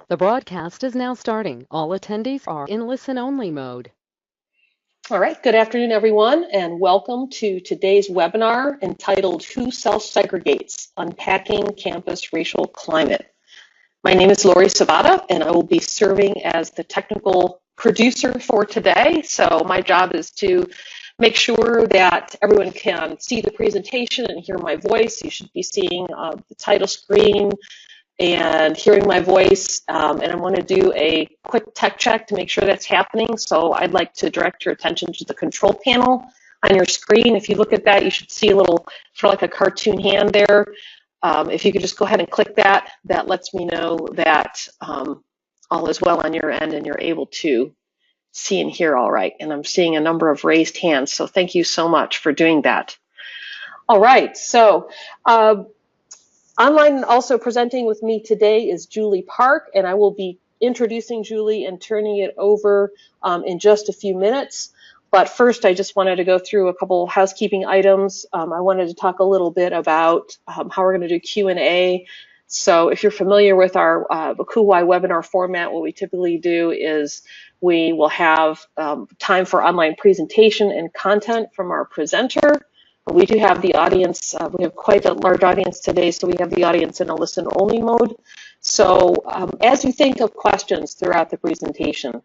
The broadcast is now starting. All attendees are in listen-only mode. All right, good afternoon, everyone, and welcome to today's webinar entitled Who Self-Segregates? Unpacking Campus Racial Climate. My name is Lori Savada, and I will be serving as the technical producer for today. So my job is to make sure that everyone can see the presentation and hear my voice. You should be seeing the title screen and hearing my voice, and I want to do a quick tech check to make sure that's happening. So I'd like to direct your attention to the control panel on your screen. If you look at that, you should see a little, sort of like a cartoon hand there. If you could just go ahead and click that, that lets me know that all is well on your end and you're able to see and hear all right. And I'm seeing a number of raised hands, so thank you so much for doing that. All right, so online and also presenting with me today is Julie Park, and I will be introducing Julie and turning it over in just a few minutes. But first, I just wanted to go through a couple housekeeping items. I wanted to talk a little bit about how we're going to do Q&A. So if you're familiar with our KUY webinar format, what we typically do is we will have time for online presentation and content from our presenter. We do have the audience, we have quite a large audience today, so we have the audience in a listen-only mode. So as you think of questions throughout the presentation,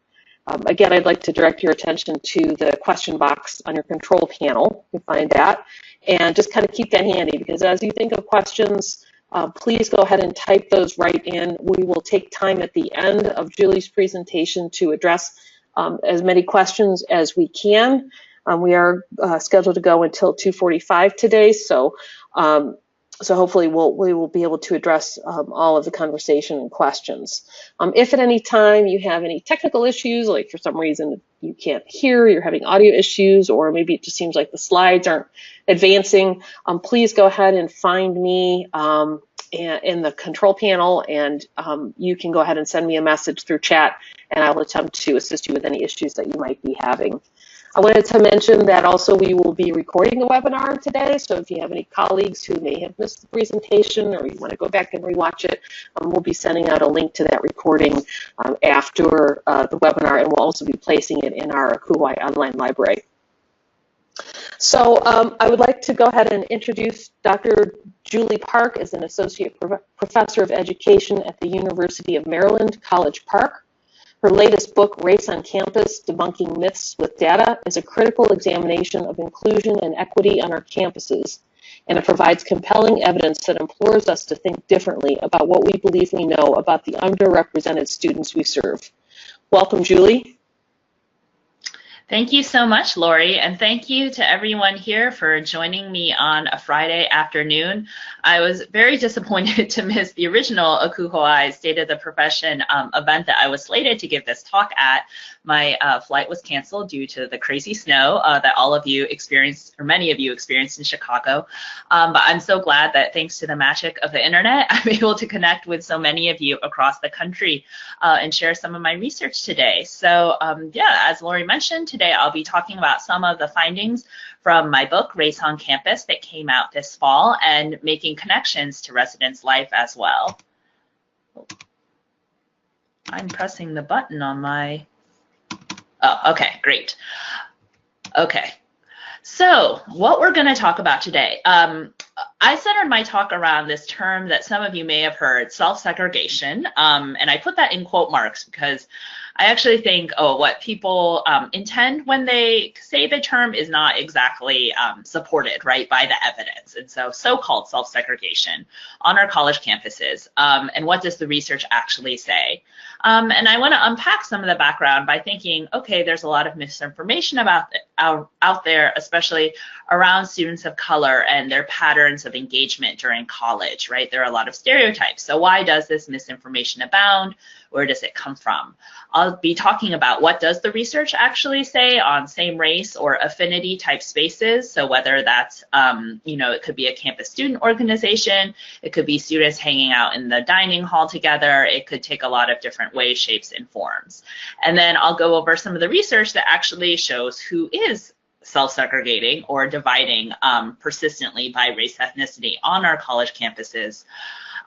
again, I'd like to direct your attention to the question box on your control panel. You can find that. And just kind of keep that handy, because as you think of questions, please go ahead and type those right in. We will take time at the end of Julie's presentation to address as many questions as we can. We are scheduled to go until 2:45 today, so hopefully we will be able to address all of the conversation and questions. If at any time you have any technical issues, like for some reason you can't hear, you're having audio issues, or maybe it just seems like the slides aren't advancing, please go ahead and find me in the control panel, and you can go ahead and send me a message through chat, and I will attempt to assist you with any issues that you might be having. I wanted to mention that also we will be recording the webinar today, so if you have any colleagues who may have missed the presentation or you want to go back and rewatch it, we'll be sending out a link to that recording after the webinar, and we'll also be placing it in our KUY online library. So I would like to go ahead and introduce Dr. Julie Park as an Associate Professor of Education at the University of Maryland, College Park. Her latest book, Race on Campus, Debunking Myths with Data, is a critical examination of inclusion and equity on our campuses, and it provides compelling evidence that implores us to think differently about what we believe we know about the underrepresented students we serve. Welcome, Julie. Thank you so much, Lori, and thank you to everyone here for joining me on a Friday afternoon. I was very disappointed to miss the original KUY State of the Profession event that I was slated to give this talk at. My flight was canceled due to the crazy snow that all of you experienced, or many of you experienced in Chicago. But I'm so glad that thanks to the magic of the internet, I'm able to connect with so many of you across the country and share some of my research today. So yeah, as Lori mentioned, today I'll be talking about some of the findings from my book, Race on Campus, that came out this fall, and making connections to residents' life as well. I'm pressing the button on my, oh, okay, great. Okay, so what we're going to talk about today. I centered my talk around this term that some of you may have heard, self-segregation, and I put that in quote marks because I actually think, what people intend when they say the term is not exactly supported, right, by the evidence. And so-called self-segregation on our college campuses, and what does the research actually say? And I want to unpack some of the background by thinking, okay, there's a lot of misinformation about out there, especially around students of color and their patterns of engagement during college, right? There are a lot of stereotypes. So why does this misinformation abound? Where does it come from? I'll be talking about what does the research actually say on same race or affinity type spaces. So whether that's, it could be a campus student organization, it could be students hanging out in the dining hall together, it could take a lot of different ways, shapes, and forms. And then I'll go over some of the research that actually shows who is self-segregating or dividing persistently by race ethnicity on our college campuses.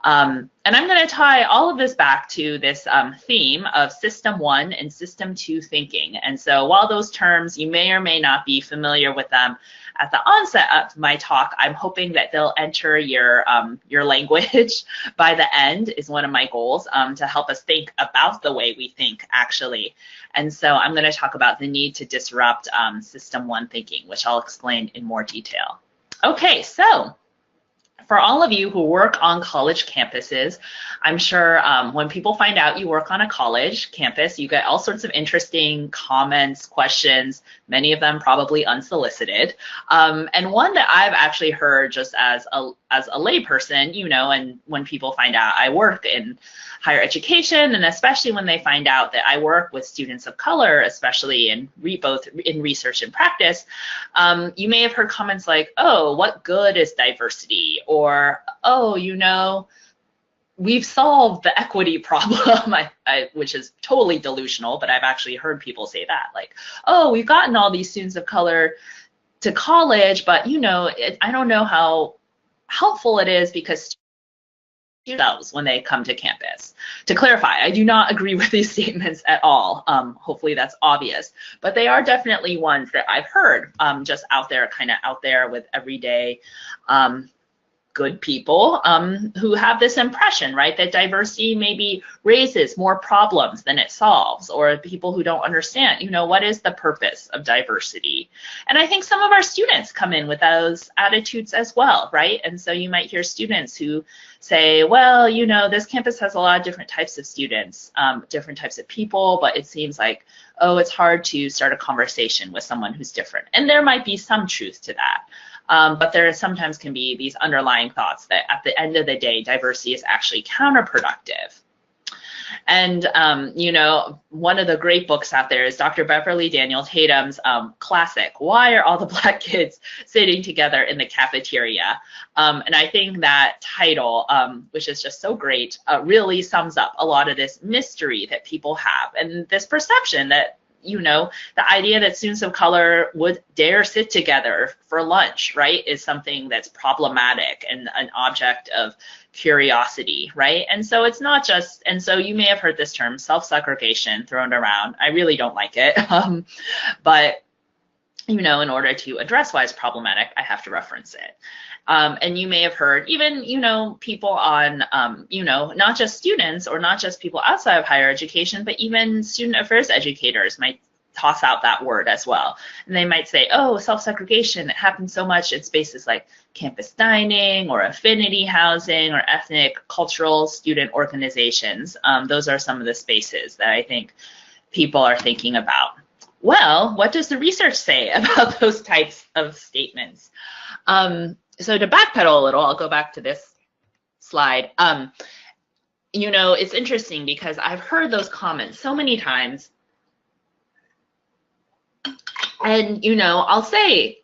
And I'm going to tie all of this back to this theme of System 1 and System 2 thinking. And so while those terms, you may or may not be familiar with them at the onset of my talk, I'm hoping that they'll enter your language by the end is one of my goals, to help us think about the way we think, actually. And so I'm going to talk about the need to disrupt System 1 thinking, which I'll explain in more detail. Okay, so for all of you who work on college campuses, I'm sure when people find out you work on a college campus, you get all sorts of interesting comments, questions, many of them probably unsolicited. And one that I've actually heard just as a layperson, you know, and when people find out I work in higher education, and especially when they find out that I work with students of color, especially in both in research and practice, you may have heard comments like, oh, what good is diversity? Or, oh, you know, we've solved the equity problem, which is totally delusional, but I've actually heard people say that, like, oh, we've gotten all these students of color to college, but, you know, I don't know how helpful it is because themselves when they come to campus. To clarify, I do not agree with these statements at all. Hopefully that's obvious, but they are definitely ones that I've heard just out there, kind of out there with everyday good people who have this impression, right, that diversity maybe raises more problems than it solves, or people who don't understand, you know, what is the purpose of diversity? And I think some of our students come in with those attitudes as well, right? And so you might hear students who say, well, you know, this campus has a lot of different types of students, different types of people, but it seems like, oh, it's hard to start a conversation with someone who's different. And there might be some truth to that. But there sometimes can be these underlying thoughts that at the end of the day, diversity is actually counterproductive. And, you know, one of the great books out there is Dr. Beverly Daniel Tatum's classic, Why Are All the Black Kids Sitting Together in the Cafeteria? And I think that title, which is just so great, really sums up a lot of this mystery that people have and this perception that, you know, the idea that students of color would dare sit together for lunch, right, is something that's problematic and an object of curiosity, right? And so it's not just, and so you may have heard this term self-segregation thrown around. I really don't like it, but, you know, in order to address why it's problematic, I have to reference it. And you may have heard even, you know, people on, you know, not just students or not just people outside of higher education, but even student affairs educators might toss out that word as well. And they might say, oh, self-segregation, it happens so much in spaces like campus dining or affinity housing or ethnic, cultural student organizations. Those are some of the spaces that I think people are thinking about. Well, what does the research say about those types of statements? So to backpedal a little, I'll go back to this slide. You know, it's interesting because I've heard those comments so many times. And, you know, I'll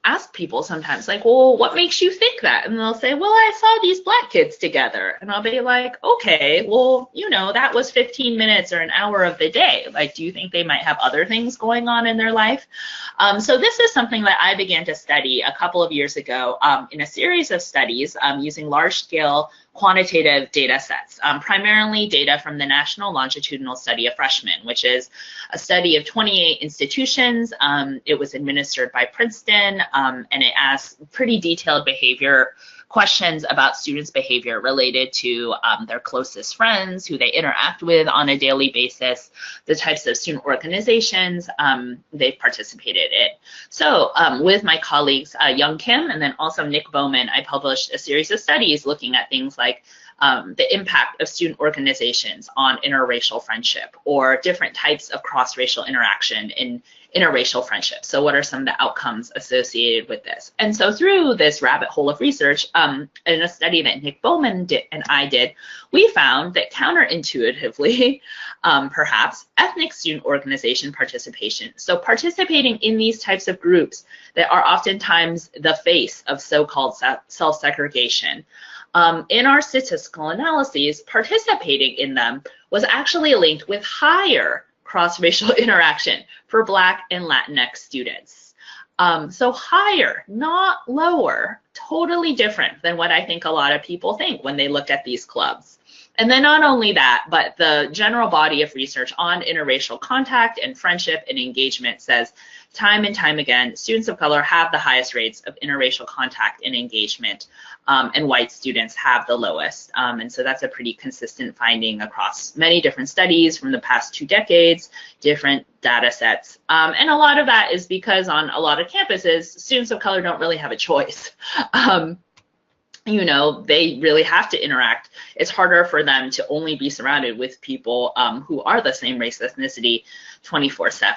ask people sometimes, like, well, what makes you think that? And they'll say, well, I saw these black kids together. And I'll be like, okay, well, you know, that was 15 minutes or an hour of the day. Like, do you think they might have other things going on in their life? So this is something that I began to study a couple of years ago in a series of studies using large-scale quantitative data sets, primarily data from the National Longitudinal Study of Freshmen, which is a study of 28 institutions. It was administered by Princeton, and it asks pretty detailed behavior questions about students' behavior related to their closest friends, who they interact with on a daily basis, the types of student organizations they've participated in. So with my colleagues, Young Kim and then also Nick Bowman, I published a series of studies looking at things like the impact of student organizations on interracial friendship or different types of cross-racial interaction in interracial friendship. So what are some of the outcomes associated with this? And so through this rabbit hole of research, in a study that Nick Bowman and I did, we found that counterintuitively, perhaps, ethnic student organization participation, so participating in these types of groups that are oftentimes the face of so-called self-segregation, in our statistical analyses, participating in them was actually linked with higher cross-racial interaction for Black and Latinx students. So higher, not lower, totally different than what I think a lot of people think when they look at these clubs. And then not only that, but the general body of research on interracial contact and friendship and engagement says time and time again, students of color have the highest rates of interracial contact and engagement, and white students have the lowest. And so that's a pretty consistent finding across many different studies from the past 2 decades, different data sets. And a lot of that is because on a lot of campuses, students of color don't really have a choice. You know, they really have to interact. It's harder for them to only be surrounded with people who are the same race ethnicity 24/7.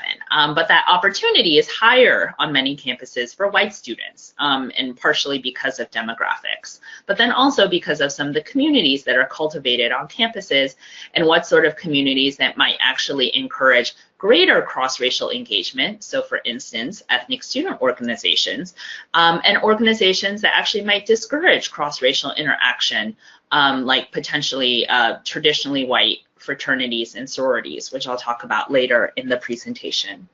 But that opportunity is higher on many campuses for white students, and partially because of demographics, but then also because of some of the communities that are cultivated on campuses and what sort of communities that might actually encourage greater cross-racial engagement. So for instance, ethnic student organizations, and organizations that actually might discourage cross-racial interaction, like potentially traditionally white fraternities and sororities, which I'll talk about later in the presentation.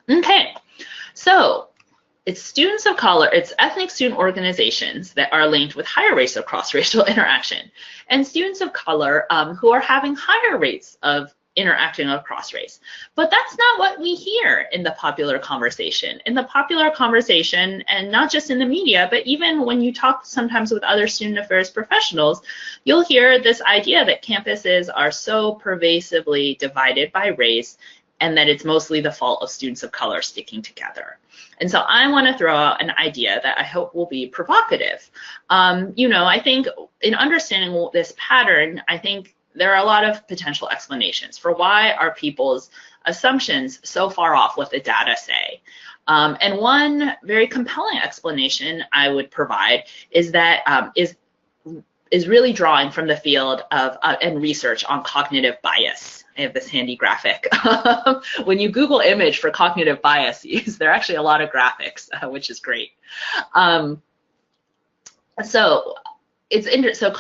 Okay, so it's students of color, it's ethnic student organizations that are linked with higher rates of cross-racial interaction, and students of color who are having higher rates of interacting across race. But that's not what we hear in the popular conversation. In the popular conversation, and not just in the media, but even when you talk sometimes with other student affairs professionals, you'll hear this idea that campuses are so pervasively divided by race and that it's mostly the fault of students of color sticking together. And so I want to throw out an idea that I hope will be provocative. You know, I think in understanding this pattern, I think there are a lot of potential explanations for why are people's assumptions so far off what the data say. And one very compelling explanation I would provide is that is really drawing from the field of and research on cognitive bias. I have this handy graphic. When you Google image for cognitive biases, there are actually a lot of graphics, which is great. So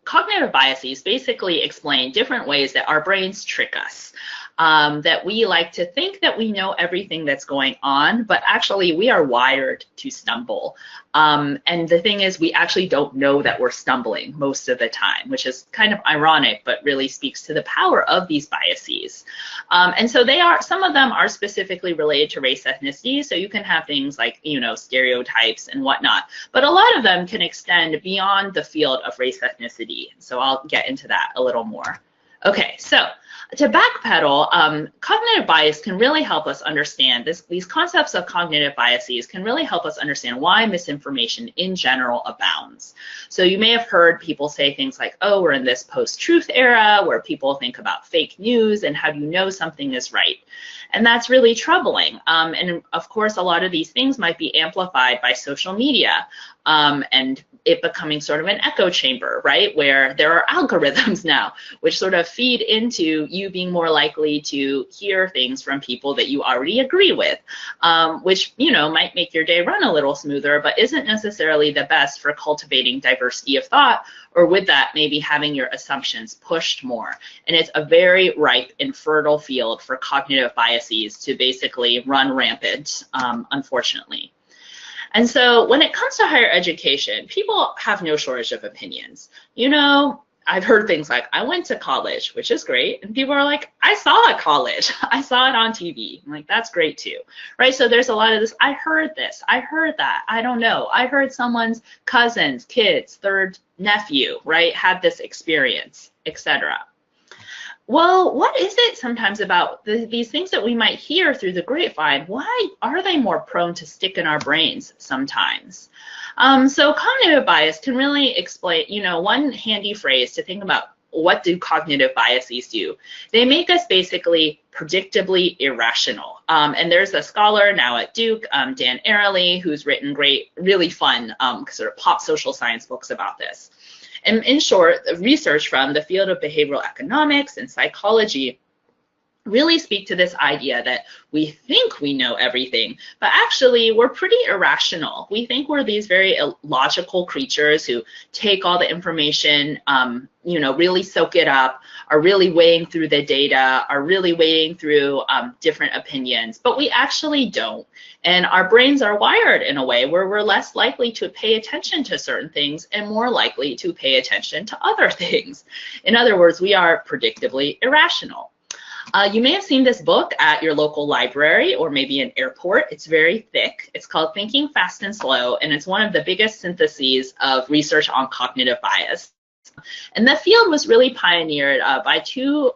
cognitive biases basically explain different ways that our brains trick us, that we like to think that we know everything that's going on, but actually we are wired to stumble. And the thing is, we actually don't know that we're stumbling most of the time, which is kind of ironic, but really speaks to the power of these biases. And so some of them are specifically related to race ethnicity. So you can have things like, you know, stereotypes and whatnot, but a lot of them can extend beyond the field of race ethnicity. So I'll get into that a little more. Okay, so to backpedal, cognitive bias can really help us understand these concepts of cognitive biases can really help us understand why misinformation in general abounds. So you may have heard people say things like, oh, we're in this post-truth era where people think about fake news and how do you know something is right? And that's really troubling. And of course, a lot of these things might be amplified by social media, and it becoming sort of an echo chamber, right? Where there are algorithms now, which sort of feed into you being more likely to hear things from people that you already agree with, which, you know, might make your day run a little smoother, but isn't necessarily the best for cultivating diversity of thought, or with that, maybe having your assumptions pushed more. And it's a very ripe and fertile field for cognitive biases to basically run rampant, unfortunately. And so when it comes to higher education, people have no shortage of opinions. You know, I've heard things like, I went to college, which is great. And people are like, I saw a college. I saw it on TV. I'm like, that's great too, right? So there's a lot of this, I heard this, I heard that, I don't know. I heard someone's cousin's kids, third nephew, right, had this experience, etc. Well, what is it sometimes about these things that we might hear through the grapevine? Why are they more prone to stick in our brains sometimes? So cognitive bias can really explain, you know, one handy phrase to think about what do cognitive biases do? They make us basically predictably irrational. And there's a scholar now at Duke, Dan Ariely, who's written great, really fun sort of pop social science books about this. And in short, research from the field of behavioral economics and psychology really speak to this idea that we think we know everything, but actually we're pretty irrational. We think we're these very illogical creatures who take all the information, really soak it up, are really weighing through the data, are really weighing through different opinions, but we actually don't. And our brains are wired in a way where we're less likely to pay attention to certain things and more likely to pay attention to other things. In other words, we are predictably irrational. You may have seen this book at your local library or maybe an airport. It's very thick. It's called Thinking Fast and Slow, and it's one of the biggest syntheses of research on cognitive bias. And the field was really pioneered by two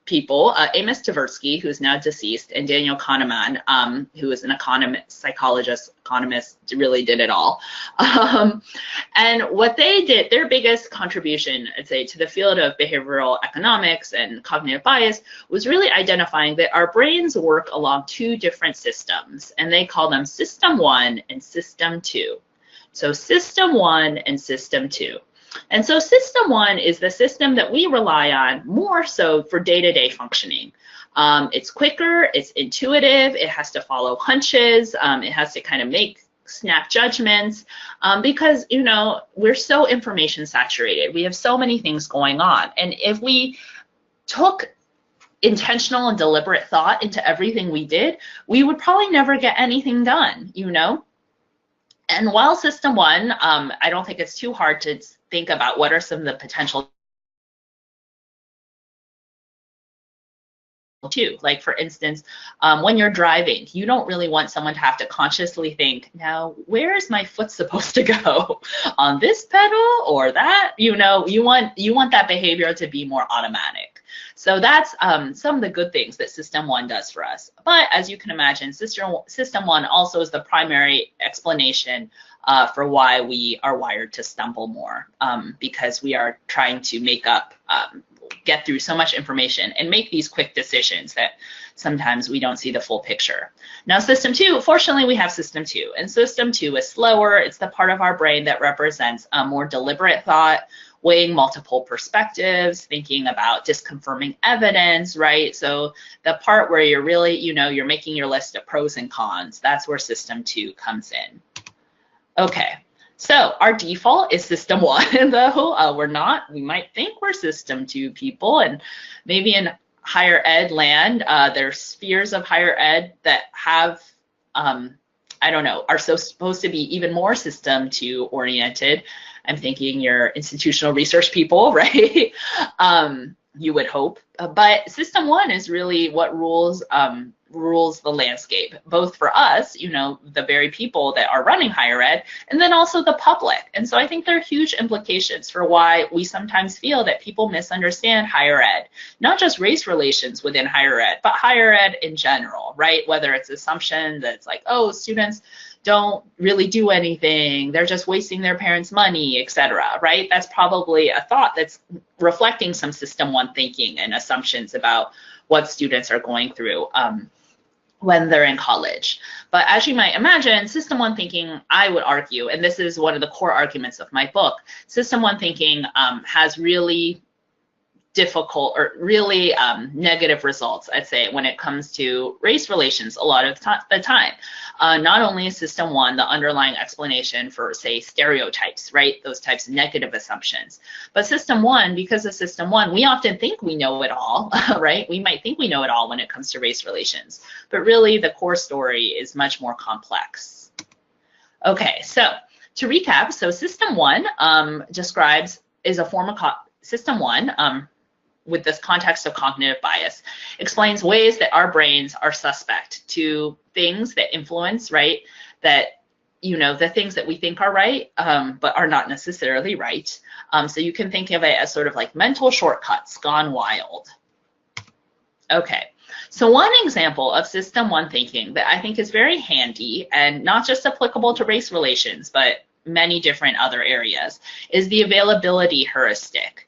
people, Amos Tversky, who's now deceased, and Daniel Kahneman, who is an economist, really did it all. And what they did, their biggest contribution, I'd say, to the field of behavioral economics and cognitive bias was really identifying that our brains work along two different systems, and they call them System 1 and System 2. So System 1 and System 2. And so System 1 is the system that we rely on more so for day-to-day functioning. It's quicker, it's intuitive, it has to follow hunches, it has to kind of make snap judgments because, we're so information saturated. We have so many things going on. And if we took intentional and deliberate thought into everything we did, we would probably never get anything done, And while System 1, I don't think it's too hard to think about what are some of the potential too. Like for instance, when you're driving, you don't really want someone to have to consciously think, now where is my foot supposed to go? On this pedal or that? You want that behavior to be more automatic. So that's some of the good things that System 1 does for us. But as you can imagine, System 1 also is the primary explanation for why we are wired to stumble more, because we are trying to get through so much information and make these quick decisions that sometimes we don't see the full picture. Now System 2, fortunately we have System 2, and System 2 is slower. It's the part of our brain that represents a more deliberate thought, weighing multiple perspectives, thinking about disconfirming evidence, right? So the part where you're really, you're making your list of pros and cons, that's where System 2 comes in. Okay, so our default is System 1, though we're not. We might think we're System 2 people, and maybe in higher ed land, there's spheres of higher ed that have, are so supposed to be even more System 2 oriented. I'm thinking your institutional research people, right? You would hope, but System 1 is really what rules the landscape, both for us, the very people that are running higher ed, and then also the public. And so I think there are huge implications for why we sometimes feel that people misunderstand higher ed, not just race relations within higher ed, but higher ed in general, right? Whether it's assumption that it's like, oh, students don't really do anything, they're just wasting their parents' money, etc., right? That's probably a thought that's reflecting some System 1 thinking and assumptions about what students are going through when they're in college. But as you might imagine, System 1 thinking, I would argue, and this is one of the core arguments of my book, System 1 thinking has really difficult or really negative results, I'd say, when it comes to race relations a lot of the time. Not only is System 1 the underlying explanation for, say, stereotypes, right? Those types of negative assumptions. But System 1, because of System 1, we often think we know it all, right? We might think we know it all when it comes to race relations. But really, the core story is much more complex. Okay, so to recap, so System 1 is a form of System 1, with this context of cognitive bias, explains ways that our brains are suspect to things that influence, right? That, the things that we think are right, but are not necessarily right. So you can think of it as sort of like mental shortcuts gone wild. Okay, so one example of System 1 thinking that I think is very handy and not just applicable to race relations, but many different other areas, is the availability heuristic.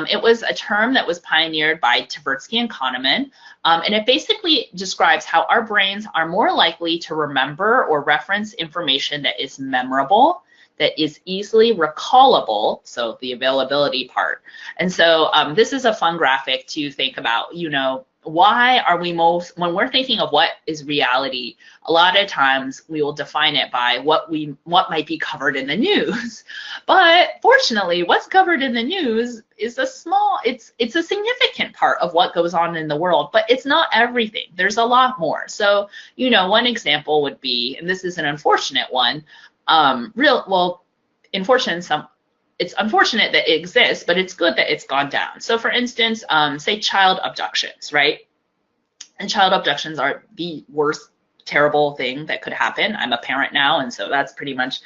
It was a term that was pioneered by Tversky and Kahneman, and it basically describes how our brains are more likely to remember or reference information that is memorable, that is easily recallable, so the availability part. And so this is a fun graphic to think about, why are we when we're thinking of what is reality, a lot of times we will define it by what might be covered in the news. But fortunately, what's covered in the news is it's a significant part of what goes on in the world, but it's not everything. There's a lot more. So, one example would be, and this is an unfortunate one, it's unfortunate that it exists, but it's good that it's gone down. So for instance, say child abductions, right? And child abductions are the worst terrible thing that could happen. I'm a parent now, and so that's pretty much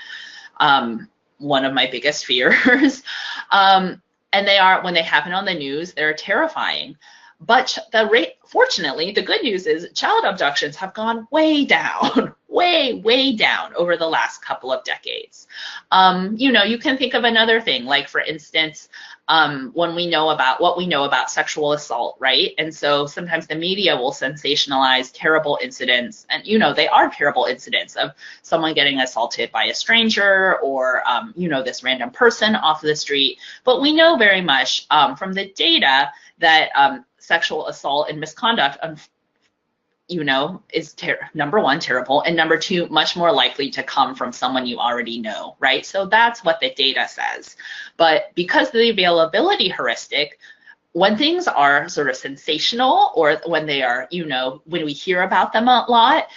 one of my biggest fears. And they are, when they happen on the news, they're terrifying. But fortunately, the good news is child abductions have gone way down, way down over the last couple of decades. You can think of another thing, like for instance, when we know about sexual assault, right? And so sometimes the media will sensationalize terrible incidents, and they are terrible incidents of someone getting assaulted by a stranger or this random person off the street. But we know very much from the data that sexual assault and misconduct, is number one, terrible, and number two, much more likely to come from someone you already know, right? So that's what the data says. But because of the availability heuristic, when things are sort of sensational, or when they are, when we hear about them a lot,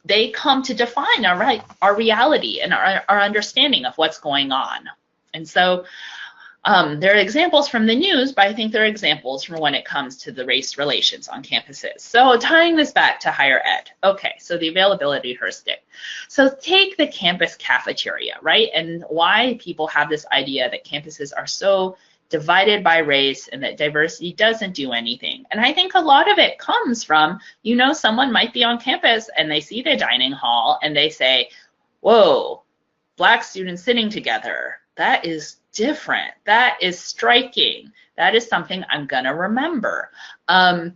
they come to define our reality and our understanding of what's going on. And so there are examples from the news, but I think there are examples from when it comes to the race relations on campuses. So tying this back to higher ed. Okay, so the availability heuristic. So take the campus cafeteria, right? And why people have this idea that campuses are so divided by race and that diversity doesn't do anything. And I think a lot of it comes from, someone might be on campus and they see the dining hall and they say, whoa, Black students sitting together. That is different. That is striking. That is something I'm gonna remember. And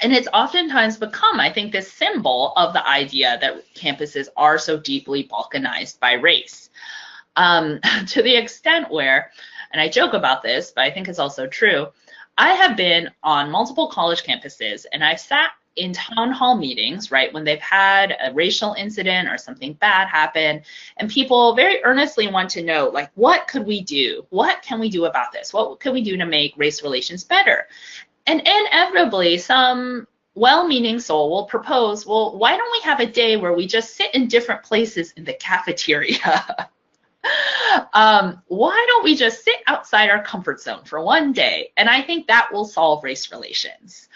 it's oftentimes become, I think, this symbol of the idea that campuses are so deeply balkanized by race. To the extent where, and I joke about this, but I think it's also true, I have been on multiple college campuses and I've sat in town hall meetings, right, when they've had a racial incident or something bad happen, and people very earnestly want to know, like, what could we do? What can we do about this? What can we do to make race relations better? And inevitably, some well-meaning soul will propose, well, why don't we have a day where we just sit in different places in the cafeteria? Why don't we just sit outside our comfort zone for one day? And I think that will solve race relations.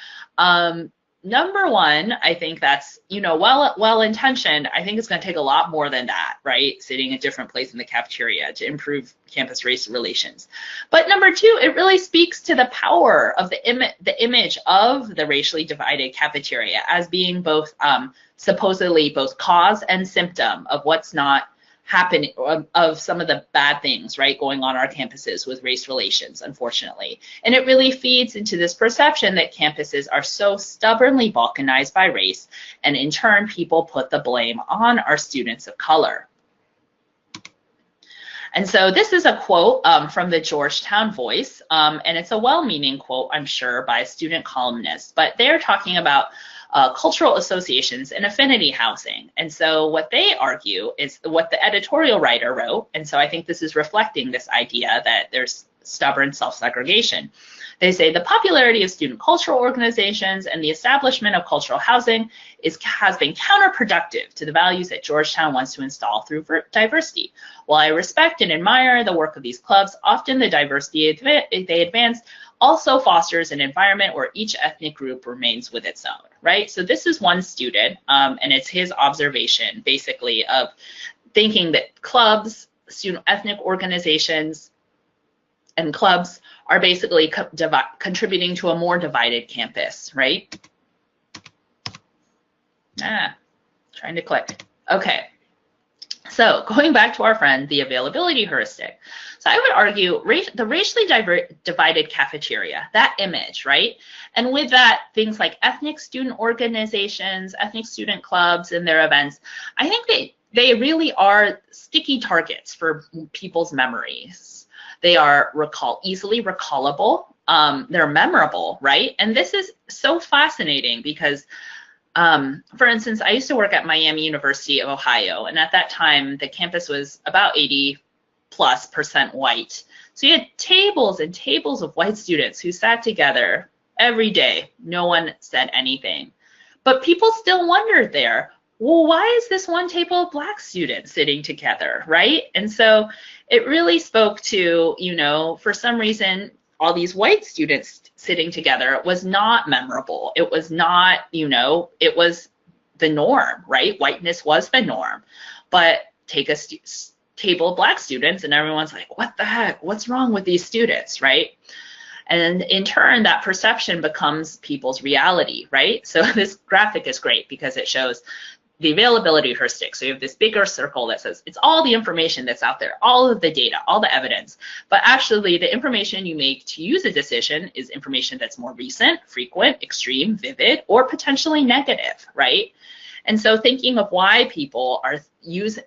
Number one, I think that's, well-intentioned. I think it's going to take a lot more than that, right? Sitting in a different place in the cafeteria to improve campus race relations. But number two, it really speaks to the power of the image of the racially divided cafeteria as being both supposedly both cause and symptom of what's not happening, of some of the bad things, right, going on our campuses with race relations, unfortunately. And it really feeds into this perception that campuses are so stubbornly balkanized by race, and in turn, people put the blame on our students of color. And so this is a quote from the Georgetown Voice, and it's a well-meaning quote, I'm sure, by a student columnist, but they're talking about cultural associations and affinity housing. And so what they argue is what the editorial writer wrote, and so I think this is reflecting this idea that there's stubborn self-segregation. They say the popularity of student cultural organizations and the establishment of cultural housing has been counterproductive to the values that Georgetown wants to install through diversity. While I respect and admire the work of these clubs, often the diversity they advance also fosters an environment where each ethnic group remains with its own, right? So this is one student, and it's his observation, basically, of thinking that clubs, student ethnic organizations, and clubs are basically contributing to a more divided campus, right? Trying to click. Okay. So going back to our friend, the availability heuristic. So I would argue the racially divided cafeteria, that image, right? And with that, things like ethnic student organizations, ethnic student clubs and their events, I think they really are sticky targets for people's memories. They are easily recallable. they're memorable, right? And this is so fascinating because, for instance, I used to work at Miami University of Ohio, and at that time, the campus was about 80+% white. So you had tables and tables of white students who sat together every day. No one said anything. But people still wondered there, well, why is this one table of black students sitting together, right? And so it really spoke to, you know, for some reason, all these white students sitting together was not memorable. It was not, you know, it was the norm, right? Whiteness was the norm. But take a table of black students and everyone's like, what the heck? What's wrong with these students, right? And in turn, that perception becomes people's reality, right? So this graphic is great because it shows the availability heuristic. So you have this bigger circle that says it's all the information that's out there, all of the data, all the evidence. But actually, the information you make to use a decision is information that's more recent, frequent, extreme, vivid, or potentially negative, right? And so thinking of why people are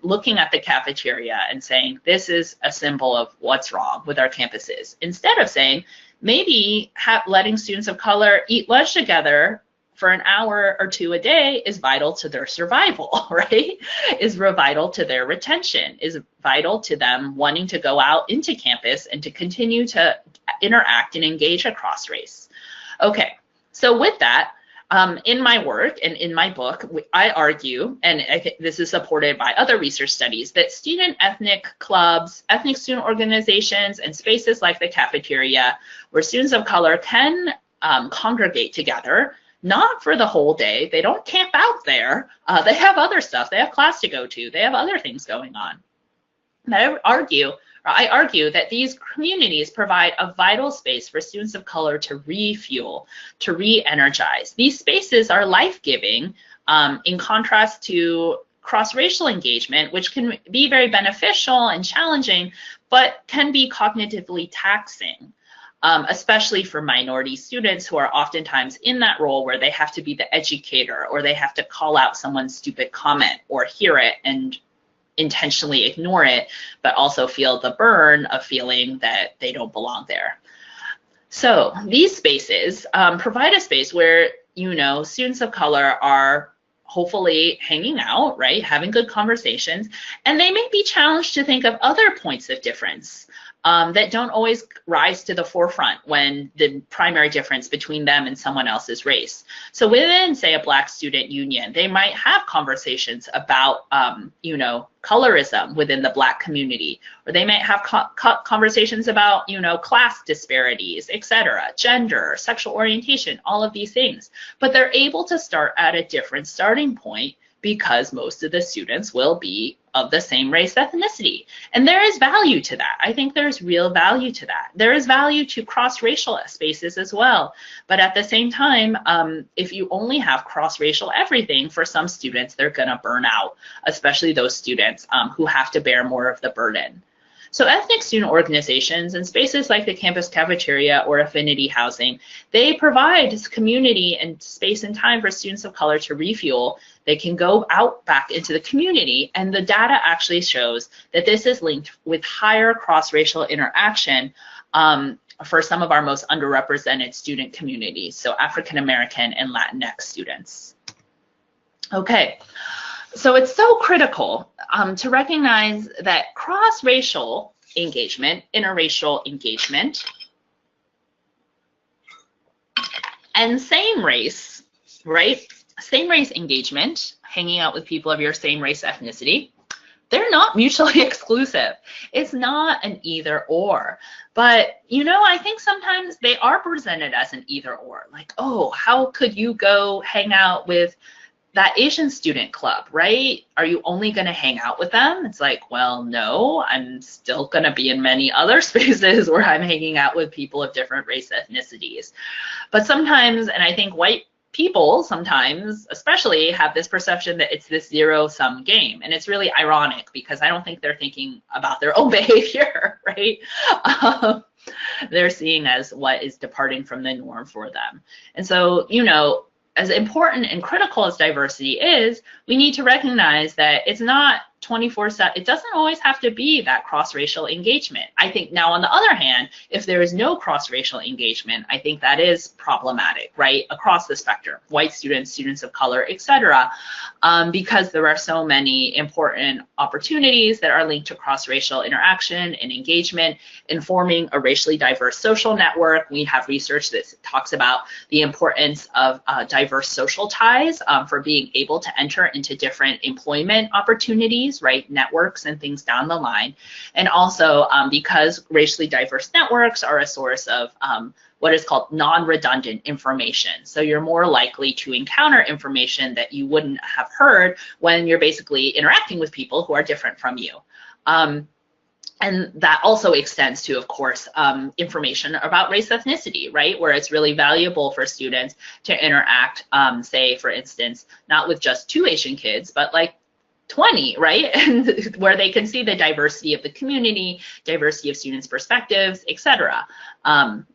looking at the cafeteria and saying, this is a symbol of what's wrong with our campuses, instead of saying, maybe letting students of color eat lunch together for an hour or two a day is vital to their survival, right? Is vital to their retention, is vital to them wanting to go out into campus and to continue to interact and engage across race. Okay, so with that, in my work and in my book, I argue, and I think this is supported by other research studies, that student ethnic clubs, ethnic student organizations, and spaces like the cafeteria, where students of color can congregate together, not for the whole day. They don't camp out there. They have other stuff. They have class to go to. They have other things going on. And I argue that these communities provide a vital space for students of color to refuel, to re-energize. These spaces are life-giving in contrast to cross-racial engagement, which can be very beneficial and challenging, but can be cognitively taxing. Especially for minority students who are oftentimes in that role where they have to be the educator, or they have to call out someone's stupid comment or hear it and intentionally ignore it, but also feel the burn of feeling that they don't belong there. So these spaces provide a space where, you know, students of color are hopefully hanging out, right, having good conversations, and they may be challenged to think of other points of difference that don't always rise to the forefront when the primary difference between them and someone else's race. So within, say, a Black student union, they might have conversations about, you know, colorism within the Black community, or they might have conversations about, you know, class disparities, etc., gender, sexual orientation, all of these things. But they're able to start at a different starting point because most of the students will be of the same race ethnicity. And there is value to that. I think there's real value to that. There is value to cross-racial spaces as well. But at the same time, if you only have cross-racial everything, for some students, they're gonna burn out, especially those students who have to bear more of the burden. So ethnic student organizations and spaces like the campus cafeteria or Affinity Housing, they provide this community and space and time for students of color to refuel. They can go out back into the community, and the data actually shows that this is linked with higher cross-racial interaction for some of our most underrepresented student communities, so African American and Latinx students. Okay. So it's so critical to recognize that cross-racial engagement, interracial engagement, and same race, right? Same race engagement, hanging out with people of your same race ethnicity, they're not mutually exclusive. It's not an either or. But, you know, I think sometimes they are presented as an either or. Like, oh, how could you go hang out with that Asian student club, right? Are you only going to hang out with them? It's like, well, no, I'm still going to be in many other spaces where I'm hanging out with people of different race ethnicities. But sometimes, and I think white people sometimes especially have this perception that it's this zero-sum game. And it's really ironic because I don't think they're thinking about their own behavior, right? They're seeing as what is departing from the norm for them. And so, you know, as important and critical as diversity is, we need to recognize that it's not 24/7, it doesn't always have to be that cross-racial engagement. I think now, on the other hand, if there is no cross-racial engagement, I think that is problematic, right, across the spectrum, white students, students of color, etc., because there are so many important opportunities that are linked to cross-racial interaction and engagement in forming a racially diverse social network. We have research that talks about the importance of diverse social ties for being able to enter into different employment opportunities, right, networks and things down the line. And also because racially diverse networks are a source of what is called non-redundant information. So you're more likely to encounter information that you wouldn't have heard when you're basically interacting with people who are different from you. And that also extends to, of course, information about race ethnicity, right, where it's really valuable for students to interact, say, for instance, not with just 2 Asian kids, but like 20, right, and where they can see the diversity of the community, diversity of students' perspectives, etc.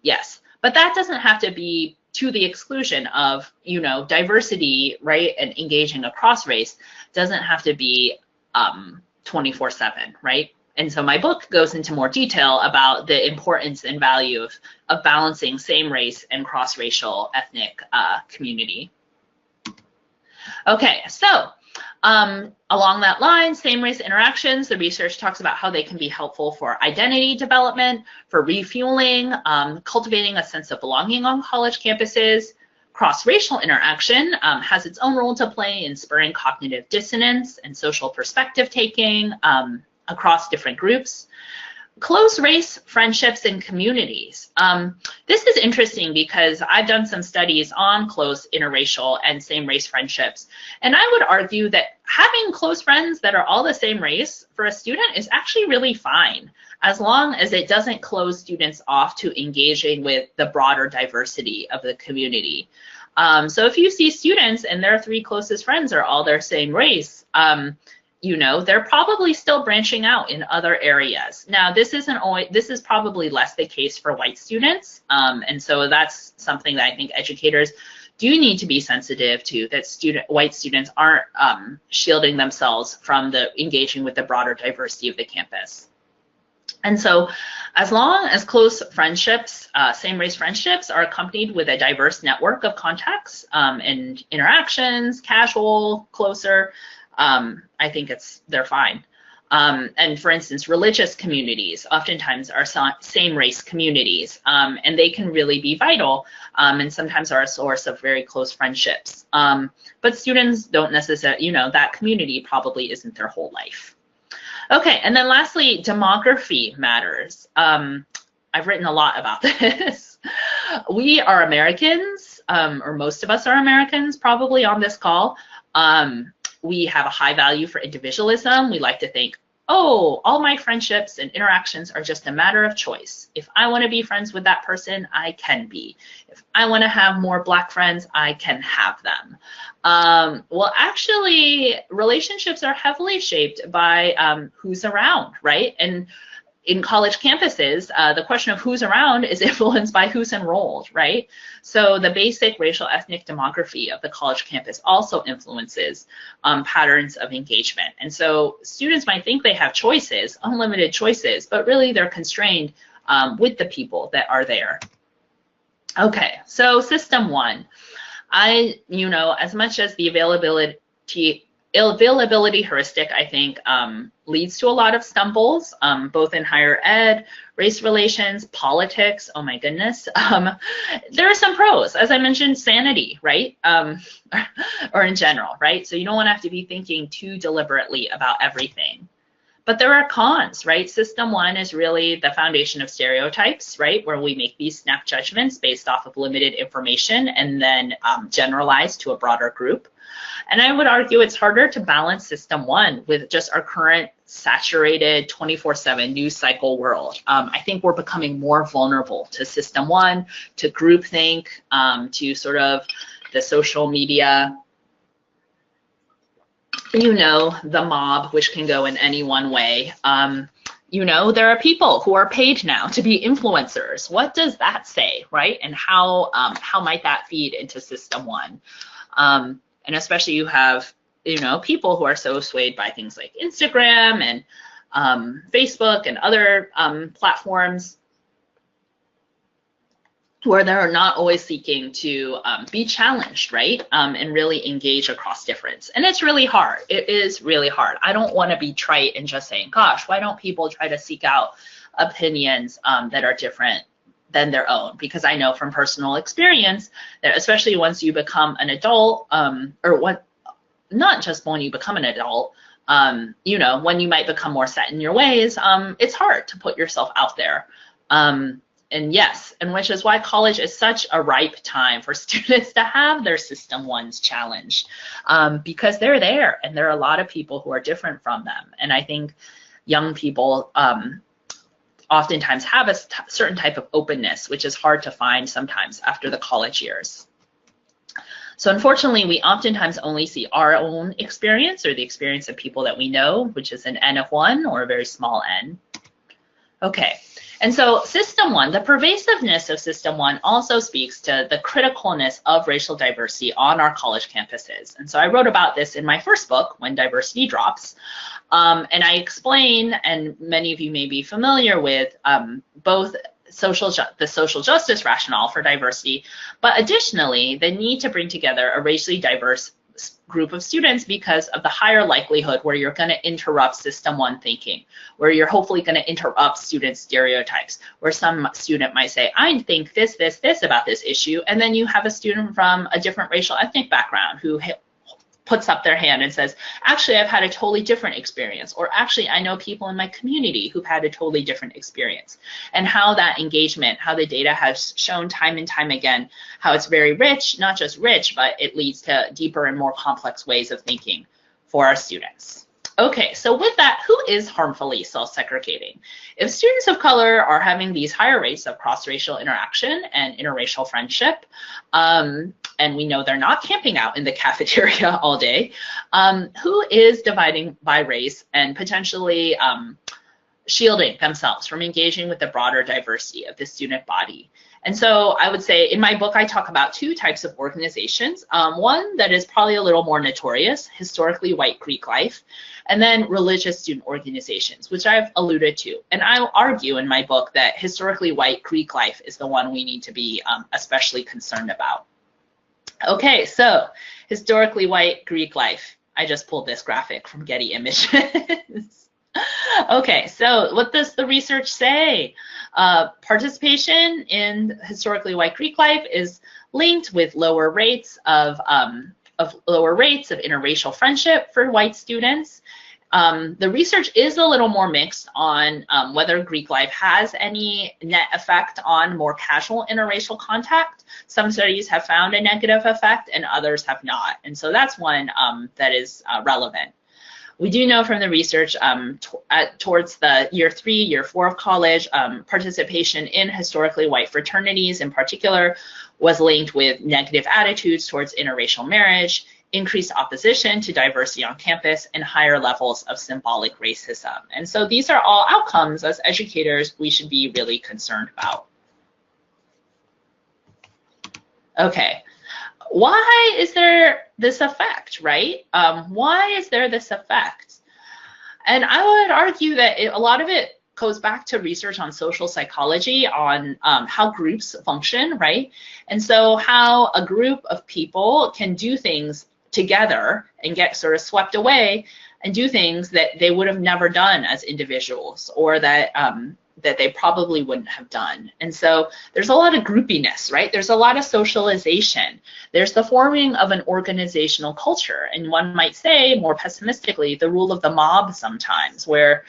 Yes, but that doesn't have to be to the exclusion of, you know, diversity, right, and engaging across race doesn't have to be 24/7, right? And so my book goes into more detail about the importance and value of balancing same race and cross-racial ethnic community. Okay, so along that line, same race interactions, the research talks about how they can be helpful for identity development, for refueling, cultivating a sense of belonging on college campuses. Cross-racial interaction has its own role to play in spurring cognitive dissonance and social perspective taking across different groups. Close race friendships and communities. This is interesting because I've done some studies on close interracial and same race friendships, and I would argue that having close friends that are all the same race for a student is actually really fine, as long as it doesn't close students off to engaging with the broader diversity of the community. So if you see students and their 3 closest friends are all their same race, you know, they're probably still branching out in other areas. Now, this is probably less the case for white students. And so that's something that I think educators do need to be sensitive to, that white students aren't shielding themselves from engaging with the broader diversity of the campus. And so as long as close friendships, same race friendships, are accompanied with a diverse network of contacts and interactions, casual, closer, I think they're fine. And for instance, religious communities oftentimes are same race communities, and they can really be vital and sometimes are a source of very close friendships. But students don't necessarily, you know, that community probably isn't their whole life. Okay, and then lastly, demography matters. I've written a lot about this. We are Americans, or most of us are Americans probably on this call. We have a high value for individualism. We like to think, oh, all my friendships and interactions are just a matter of choice. If I want to be friends with that person, I can be. If I want to have more Black friends, I can have them. Well, actually, relationships are heavily shaped by who's around, right? And in college campuses, the question of who's around is influenced by who's enrolled, right? So the basic racial ethnic demography of the college campus also influences patterns of engagement. And so students might think they have choices, unlimited choices, but really they're constrained with the people that are there. Okay, so system 1. You know, as much as the availability heuristic, I think, leads to a lot of stumbles, both in higher ed, race relations, politics, oh my goodness. There are some pros, as I mentioned, sanity, right? Or in general, right? So you don't want to have to be thinking too deliberately about everything. But there are cons, right? System 1 is really the foundation of stereotypes, right? Where we make these snap judgments based off of limited information and then generalize to a broader group. And I would argue it's harder to balance system 1 with just our current saturated 24/7 news cycle world. I think we're becoming more vulnerable to system 1, to groupthink, to sort of the social media, you know, the mob, which can go in any one way. You know, there are people who are paid now to be influencers. What does that say, right? And how might that feed into system 1? And especially you have people who are so swayed by things like Instagram and Facebook and other platforms, where they're not always seeking to be challenged, right? And really engage across difference. And it's really hard. It is really hard. I don't want to be trite and just saying, gosh, why don't people try to seek out opinions that are different than their own? Because I know from personal experience that especially once you become an adult, not just when you become an adult, when you might become more set in your ways, it's hard to put yourself out there. And yes, and which is why college is such a ripe time for students to have their system ones challenged, because they're there and there are a lot of people who are different from them. And I think young people oftentimes have a certain type of openness, which is hard to find sometimes after the college years. So unfortunately, we oftentimes only see our own experience or the experience of people that we know, which is an N of 1 or a very small n. Okay. And so System 1, the pervasiveness of System 1 also speaks to the criticalness of racial diversity on our college campuses. And so I wrote about this in my first book, When Diversity Drops. And I explain, and many of you may be familiar with, both the social justice rationale for diversity, but additionally, the need to bring together a racially diverse group of students because of the higher likelihood where you're going to interrupt System 1 thinking, where you're hopefully going to interrupt student stereotypes, where some student might say, I think this about this issue, and then you have a student from a different racial ethnic background who puts up their hand and says, actually, I've had a totally different experience, or actually, I know people in my community who've had a totally different experience. And how that engagement, how the data has shown time and time again, how it's very rich, not just rich, but it leads to deeper and more complex ways of thinking for our students. Okay, so with that, who is harmfully self-segregating? If students of color are having these higher rates of cross-racial interaction and interracial friendship, and we know they're not camping out in the cafeteria all day, who is dividing by race and potentially shielding themselves from engaging with the broader diversity of the student body? And so I would say in my book, I talk about two types of organizations. One that is probably a little more notorious, historically white Greek life, and then religious student organizations, which I've alluded to. And I'll argue in my book that historically white Greek life is the one we need to be especially concerned about. Okay, so historically white Greek life. I just pulled this graphic from Getty Images. Okay, so what does the research say? Participation in historically white Greek life is linked with lower rates of interracial friendship for white students. The research is a little more mixed on whether Greek life has any net effect on more casual interracial contact. Some studies have found a negative effect and others have not. And so that's one that is relevant. We do know from the research towards the year 3, year 4 of college, participation in historically white fraternities in particular was linked with negative attitudes towards interracial marriage, increased opposition to diversity on campus, and higher levels of symbolic racism. And so these are all outcomes as educators we should be really concerned about. Okay. Why is there this effect, right? Why is there this effect? And I would argue that a lot of it goes back to research on social psychology, on how groups function, right? And so how a group of people can do things together and get sort of swept away and do things that they would have never done as individuals, or that that they probably wouldn't have done. And so there's a lot of groupiness, right? There's a lot of socialization. There's the forming of an organizational culture. And one might say, more pessimistically, the rule of the mob sometimes, where,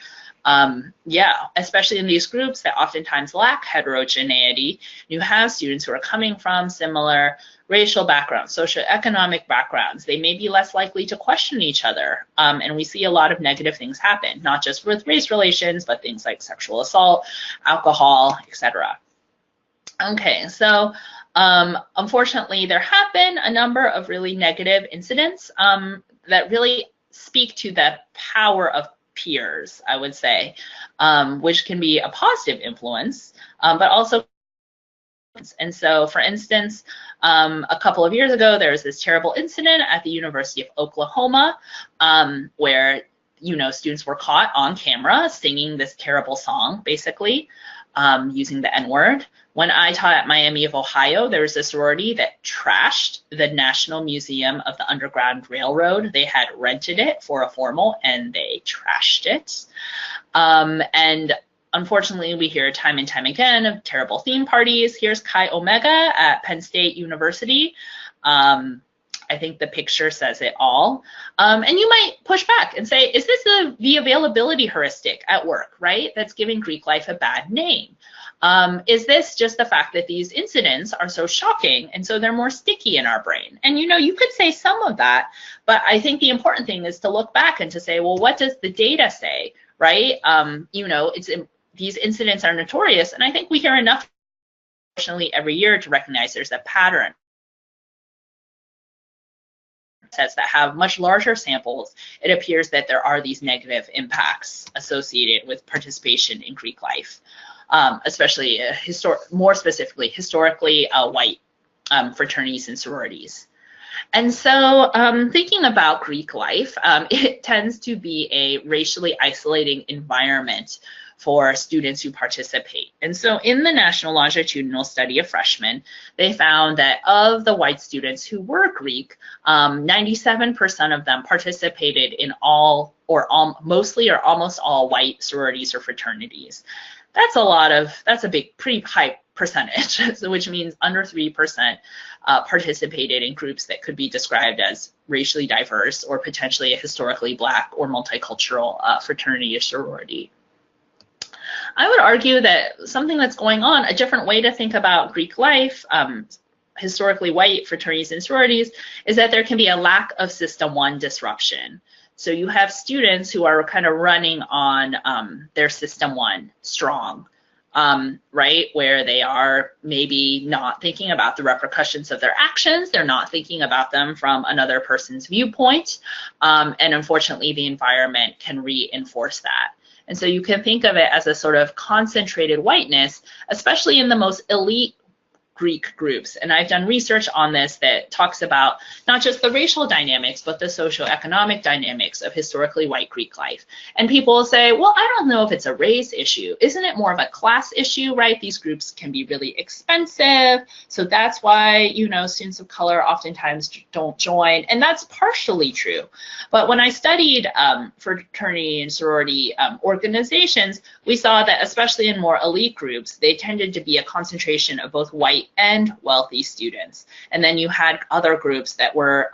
especially in these groups that oftentimes lack heterogeneity, you have students who are coming from similar racial backgrounds, socioeconomic backgrounds. They may be less likely to question each other. And we see a lot of negative things happen, not just with race relations, but things like sexual assault, alcohol, etc. Okay, so unfortunately, there have been a number of really negative incidents that really speak to the power of peers, I would say, which can be a positive influence, but also And so, for instance, a couple of years ago, there was this terrible incident at the University of Oklahoma where, students were caught on camera singing this terrible song, basically, using the N-word. When I taught at Miami of Ohio, there was a sorority that trashed the National Museum of the Underground Railroad. They had rented it for a formal, and they trashed it. And unfortunately, we hear time and time again of terrible theme parties. Here's Chi Omega at Penn State University. I think the picture says it all. And you might push back and say, is this the availability heuristic at work, right? That's giving Greek life a bad name. Is this just the fact that these incidents are so shocking and so they're more sticky in our brain? And you could say some of that, but I think the important thing is to look back and to say, well, what does the data say, right? These incidents are notorious, and I think we hear enough, unfortunately, every year to recognize there's a pattern. Sets that have much larger samples, it appears that there are these negative impacts associated with participation in Greek life, especially more specifically, historically white fraternities and sororities. And so thinking about Greek life, it tends to be a racially isolating environment for students who participate. And so in the National Longitudinal Study of Freshmen, they found that of the white students who were Greek, 97% of them participated in mostly or almost all white sororities or fraternities. That's a pretty high percentage, which means under 3% participated in groups that could be described as racially diverse or potentially a historically Black or multicultural fraternity or sorority. I would argue that something that's going on, a different way to think about Greek life, historically white fraternities and sororities, is that there can be a lack of System 1 disruption. So you have students who are kind of running on their System 1 strong, right? Where they are maybe not thinking about the repercussions of their actions. They're not thinking about them from another person's viewpoint. And unfortunately, the environment can reinforce that. And so you can think of it as a sort of concentrated whiteness, especially in the most elite Greek groups. And I've done research on this that talks about not just the racial dynamics, but the socioeconomic dynamics of historically white Greek life. And people will say, well, I don't know if it's a race issue. Isn't it more of a class issue, right? These groups can be really expensive. So that's why, students of color oftentimes don't join. And that's partially true. But when I studied fraternity and sorority organizations, we saw that especially in more elite groups, they tended to be a concentration of both white and wealthy students. And then you had other groups that were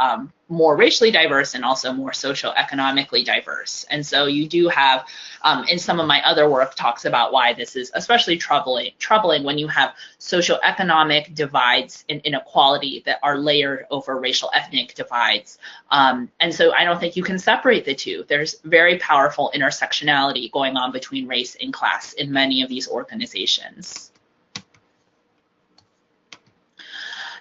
more racially diverse and also more socioeconomically diverse. And so you do have, in some of my other work, talks about why this is especially troubling when you have socioeconomic divides and inequality that are layered over racial ethnic divides. And so I don't think you can separate the two. There's very powerful intersectionality going on between race and class in many of these organizations.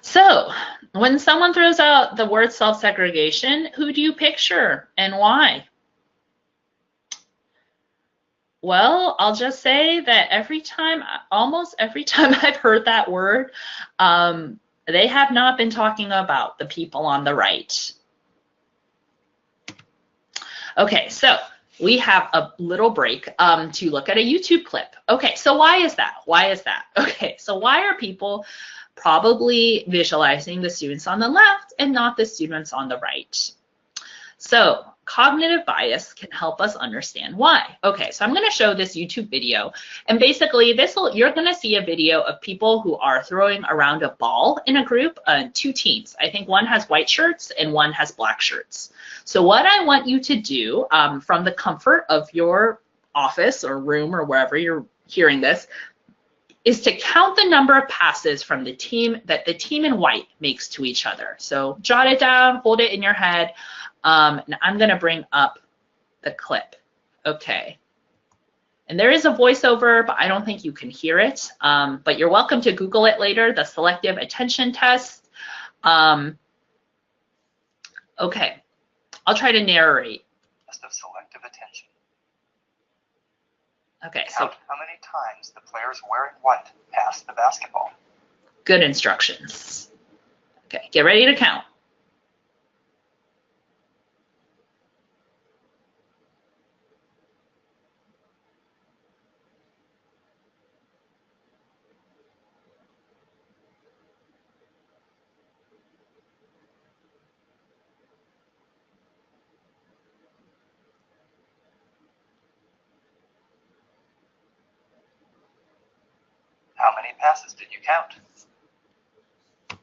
So when someone throws out the word self-segregation, who do you picture and why? Well, I'll just say that almost every time I've heard that word, they have not been talking about the people on the right. Okay, so we have a little break to look at a YouTube clip. Okay, so why is that? Okay, so why are people probably visualizing the students on the left and not the students on the right? So cognitive bias can help us understand why. Okay, so I'm going to show this YouTube video, and basically you're going to see a video of people who are throwing around a ball in a group, two teams. I think one has white shirts and one has black shirts. So what I want you to do from the comfort of your office or room or wherever you're hearing this is to count the number of passes from the team in white makes to each other. So jot it down, hold it in your head, and I'm going to bring up the clip. Okay. And there is a voiceover, but I don't think you can hear it. But you're welcome to Google it later, the selective attention test. Okay, I'll try to narrate. Test of selective attention. Okay, Count how many times the players wearing white pass the basketball. Good instructions. Okay, get ready to count. How many passes did you count? The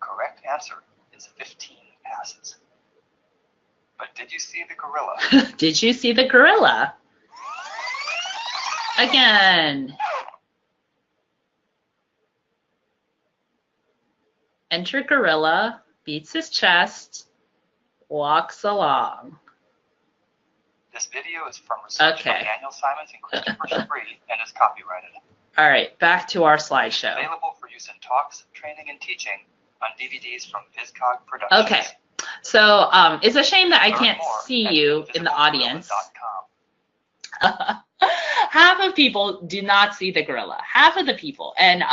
correct answer is 15 passes. But did you see the gorilla? Did you see the gorilla? Again. Enter gorilla, beats his chest, walks along. This video is from research Okay. by Daniel Simons and Christopher Spree and is copyrighted. All right, back to our slideshow. Available for use in talks, training, and teaching on DVDs from VisCog Productions. Okay, so it's a shame that I Learn can't more see at you in the audience. invisiblegorilla.com. Half of people do not see the gorilla. Half of the people. And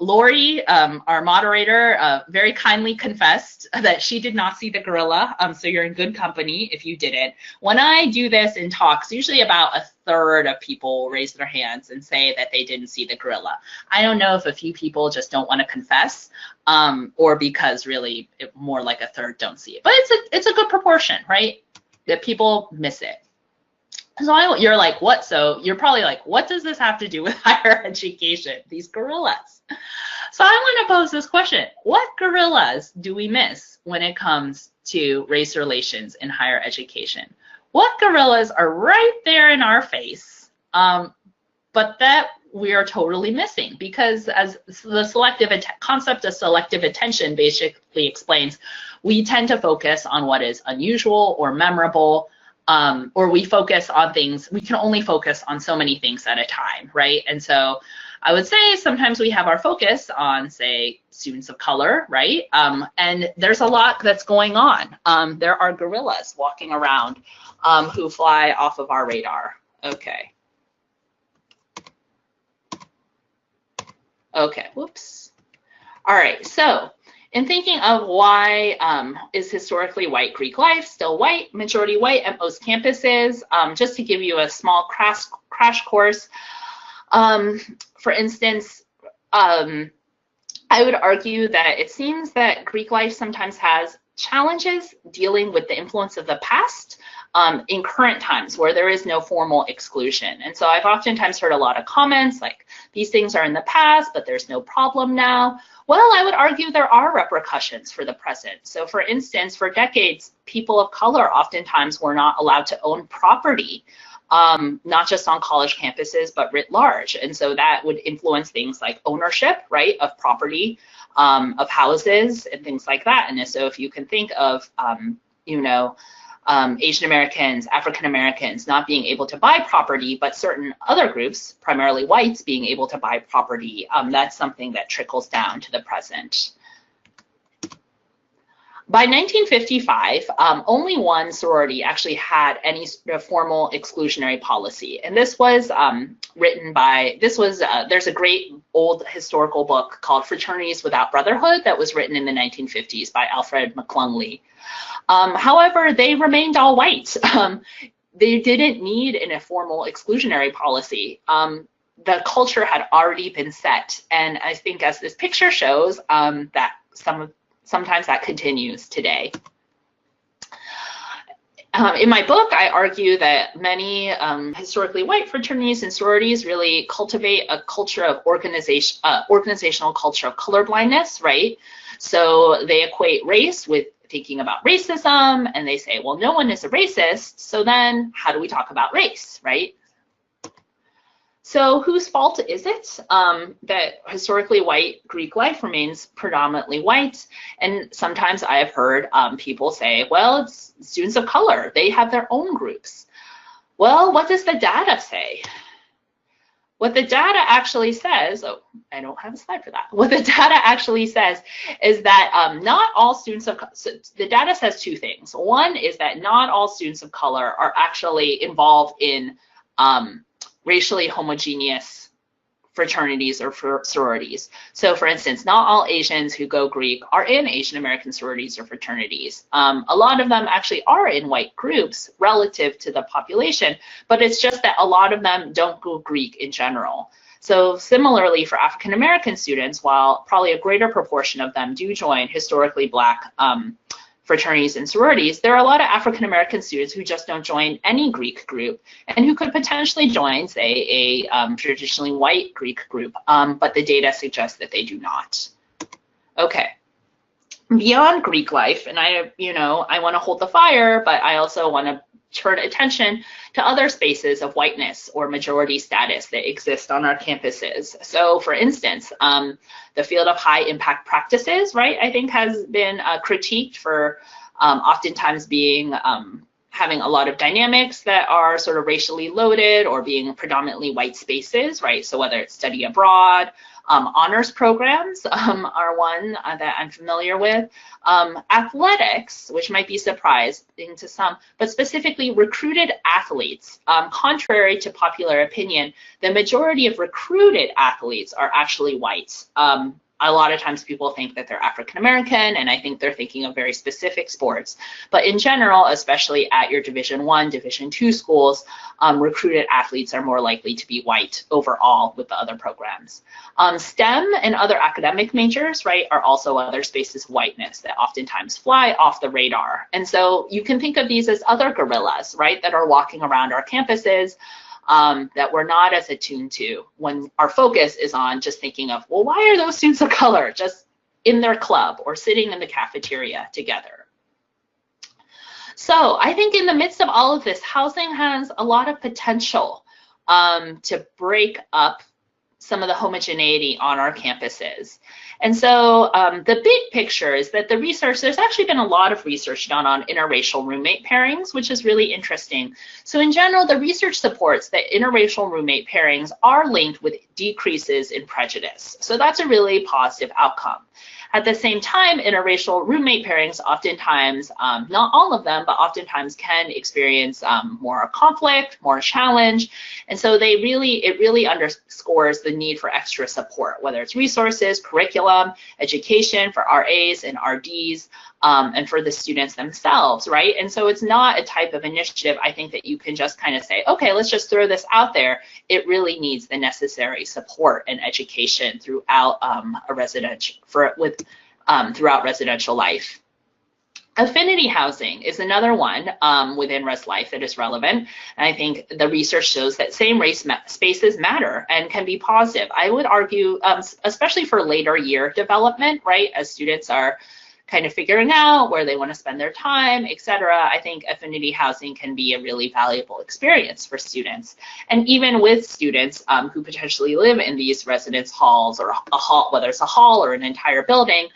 Lori, our moderator, very kindly confessed that she did not see the gorilla. So you're in good company if you didn't. When I do this in talks, usually about a third of people raise their hands and say that they didn't see the gorilla. I don't know if a few people just don't want to confess, or because really more like a third don't see it. But it's a good proportion, right? That people miss it. So you're like, what? So you're probably like, what does this have to do with higher education? These gorillas. So I want to pose this question. What gorillas do we miss when it comes to race relations in higher education? What gorillas are right there in our face, but that we are totally missing? Because as the concept of selective attention basically explains, we tend to focus on what is unusual or memorable, or we focus on things, we can only focus on so many things at a time, right? And so I would say sometimes we have our focus on, say, students of color, right? And there's a lot that's going on. There are gorillas walking around who fly off of our radar. Okay. Okay, whoops. All right, so in thinking of why is historically white Greek life still white, majority white at most campuses, just to give you a small crash course, for instance, I would argue that it seems that Greek life sometimes has challenges dealing with the influence of the past in current times where there is no formal exclusion. And so I've oftentimes heard a lot of comments like, these things are in the past, but there's no problem now. Well, I would argue there are repercussions for the present. So for instance, for decades, people of color oftentimes were not allowed to own property, not just on college campuses, but writ large. And so that would influence things like ownership, right, of property, of houses and things like that. And so if you can think of, Asian Americans, African Americans not being able to buy property, but certain other groups, primarily whites, being able to buy property, that's something that trickles down to the present. By 1955, only one sorority actually had any formal exclusionary policy, and this was written by, there's a great old historical book called Fraternities Without Brotherhood that was written in the 1950s by Alfred McClungley. However, they remained all white. They didn't need a formal exclusionary policy. The culture had already been set, and I think as this picture shows, that sometimes that continues today. In my book, I argue that many historically white fraternities and sororities really cultivate a culture of organizational culture of colorblindness, right? So they equate race with thinking about racism, and they say, well, no one is a racist, so then how do we talk about race, right? So whose fault is it that historically white Greek life remains predominantly white? And sometimes I have heard people say, well, it's students of color, they have their own groups. Well, what does the data say? What the data actually says, oh, I don't have a slide for that. What the data actually says is that not all students of, so the data says two things. One is that not all students of color are actually involved in racially homogeneous fraternities or sororities. So for instance, not all Asians who go Greek are in Asian American sororities or fraternities. A lot of them actually are in white groups relative to the population, but it's just that a lot of them don't go Greek in general. So similarly for African American students, while probably a greater proportion of them do join historically Black fraternities and sororities, there are a lot of African American students who just don't join any Greek group and who could potentially join, say, a traditionally white Greek group, but the data suggests that they do not. Okay. Beyond Greek life, and I want to hold the fire, but I also want to turn attention to other spaces of whiteness or majority status that exist on our campuses. So for instance, the field of high impact practices, right, I think has been critiqued for oftentimes being having a lot of dynamics that are sort of racially loaded or being predominantly white spaces, right? So whether it's study abroad, honors programs are one that I'm familiar with. Athletics, which might be surprising to some, but specifically recruited athletes. Contrary to popular opinion, the majority of recruited athletes are actually white. A lot of times people think that they're African American, and I think they're thinking of very specific sports. But in general, especially at your Division I, Division II schools, recruited athletes are more likely to be white overall with the other programs. STEM and other academic majors, right, are also other spaces of whiteness that oftentimes fly off the radar. And so you can think of these as other gorillas, right, that are walking around our campuses, that we're not as attuned to when our focus is on just thinking of, well, why are those students of color just in their club or sitting in the cafeteria together? So I think in the midst of all of this, housing has a lot of potential to break up some of the homogeneity on our campuses. And so the big picture is that the research, there's actually been a lot of research done on interracial roommate pairings, which is really interesting. So in general, the research supports that interracial roommate pairings are linked with decreases in prejudice. So that's a really positive outcome. At the same time, interracial roommate pairings oftentimes, not all of them, but oftentimes can experience more conflict, more challenge. And so it really underscores the need for extra support, whether it's resources, curriculum, education for RAs and RDs, and for the students themselves, right? And so it's not a type of initiative, I think, that you can just kind of say, okay, let's just throw this out there. It really needs the necessary support and education throughout throughout residential life. Affinity housing is another one within res life that is relevant. And I think the research shows that same race spaces matter and can be positive. I would argue, especially for later year development, right, as students are kind of figuring out where they want to spend their time, et cetera, I think affinity housing can be a really valuable experience for students. And even with students who potentially live in these residence halls or a hall, whether it's a hall or an entire building,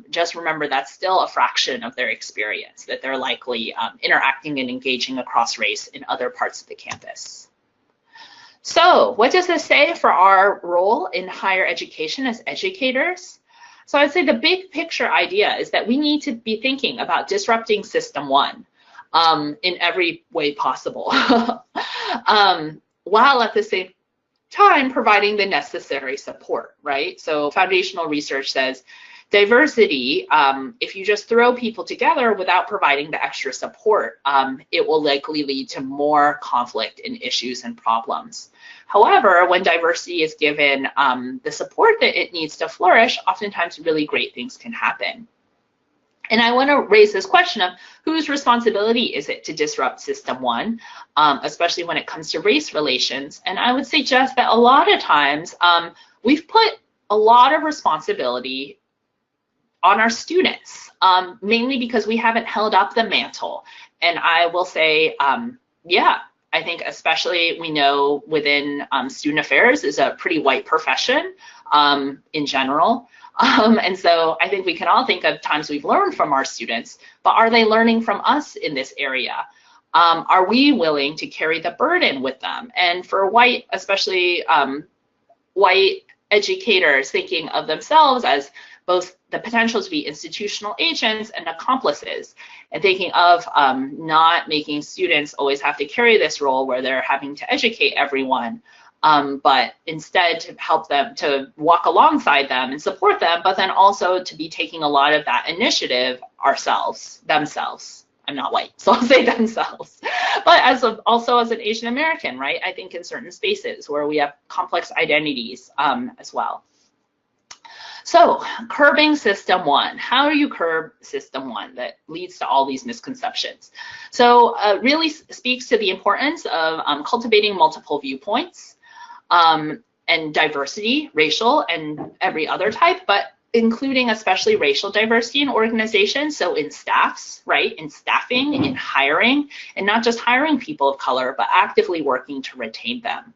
just remember that's still a fraction of their experience, that they're likely interacting and engaging across race in other parts of the campus. So what does this say for our role in higher education as educators? So I'd say the big picture idea is that we need to be thinking about disrupting System 1 in every way possible, while at the same time providing the necessary support, right? So foundational research says diversity, if you just throw people together without providing the extra support, it will likely lead to more conflict and issues and problems. However, when diversity is given the support that it needs to flourish, oftentimes really great things can happen. And I want to raise this question of whose responsibility is it to disrupt System 1, especially when it comes to race relations. And I would suggest that a lot of times we've put a lot of responsibility on our students, mainly because we haven't held up the mantle. And I will say, yeah, I think especially we know within student affairs is a pretty white profession in general. And so I think we can all think of times we've learned from our students, but are they learning from us in this area? Are we willing to carry the burden with them? And for white, especially white educators thinking of themselves as both the potential to be institutional agents and accomplices, and thinking of not making students always have to carry this role where they're having to educate everyone, but instead to help them, to walk alongside them and support them, but then also to be taking a lot of that initiative themselves. I'm not white, so I'll say themselves. But also as an Asian American, right? I think in certain spaces where we have complex identities as well. So curbing system one. How do you curb system one that leads to all these misconceptions? So really speaks to the importance of cultivating multiple viewpoints and diversity, racial and every other type, but including especially racial diversity in organizations. So in staffs, right, in staffing, in hiring, and not just hiring people of color, but actively working to retain them.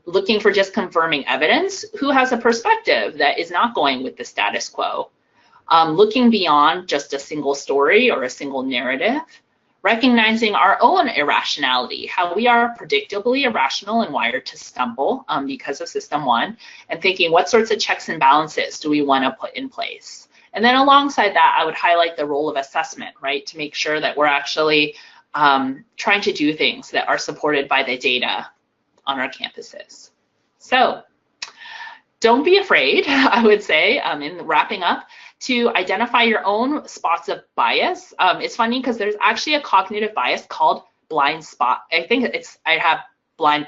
Looking for just confirming evidence, who has a perspective that is not going with the status quo. Looking beyond just a single story or a single narrative. Recognizing our own irrationality, how we are predictably irrational and wired to stumble because of system one, and thinking what sorts of checks and balances do we want to put in place. And then alongside that, I would highlight the role of assessment, right, to make sure that we're actually trying to do things that are supported by the data on our campuses. So don't be afraid, I would say, in wrapping up, to identify your own spots of bias. It's funny because there's actually a cognitive bias called blind spot. I have blind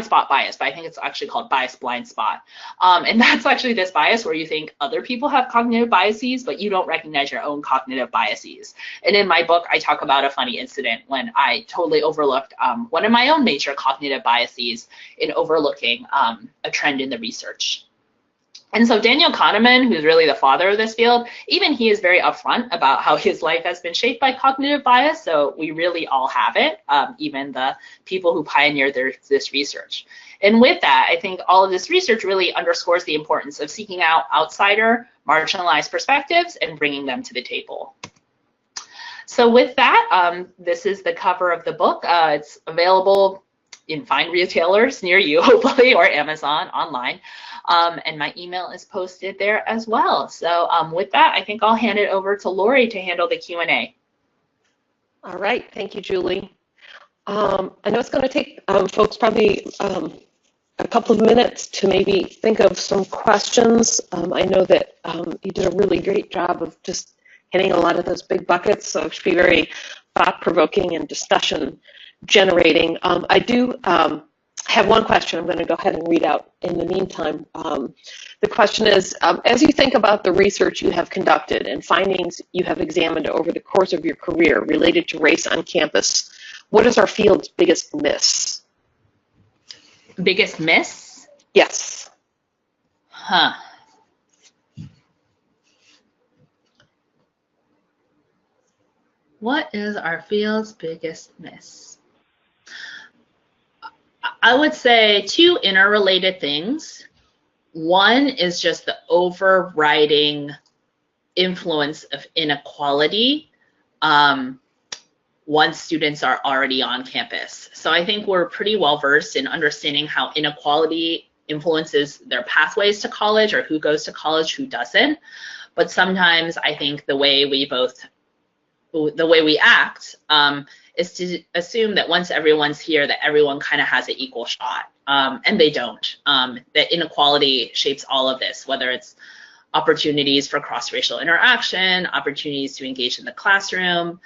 spot bias, but I think it's actually called bias blind spot. And that's actually this bias where you think other people have cognitive biases, but you don't recognize your own cognitive biases. And in my book, I talk about a funny incident when I totally overlooked one of my own major cognitive biases in overlooking a trend in the research. And so Daniel Kahneman, who's really the father of this field, even he is very upfront about how his life has been shaped by cognitive bias. So we really all have it, even the people who pioneered this research. And with that, I think all of this research really underscores the importance of seeking out outsider, marginalized perspectives and bringing them to the table. So with that, this is the cover of the book. It's available in fine retailers near you, hopefully, or Amazon online. And my email is posted there as well. So with that, I think I'll hand it over to Lori to handle the Q&A. All right, thank you, Julie. I know it's going to take folks probably a couple of minutes to maybe think of some questions. I know that you did a really great job of just hitting a lot of those big buckets, so it should be very thought-provoking and discussion generating. I do have one question I'm going to go ahead and read out in the meantime. The question is, as you think about the research you have conducted and findings you have examined over the course of your career related to race on campus, what is our field's biggest miss? Biggest miss? Yes. Huh. What is our field's biggest miss? I would say two interrelated things. One is just the overriding influence of inequality once students are already on campus. So I think we're pretty well versed in understanding how inequality influences their pathways to college, or who goes to college, who doesn't. But sometimes I think the way we act is to assume that once everyone's here, that everyone kind of has an equal shot, and they don't. That inequality shapes all of this, whether it's opportunities for cross-racial interaction, opportunities to engage in the classroom,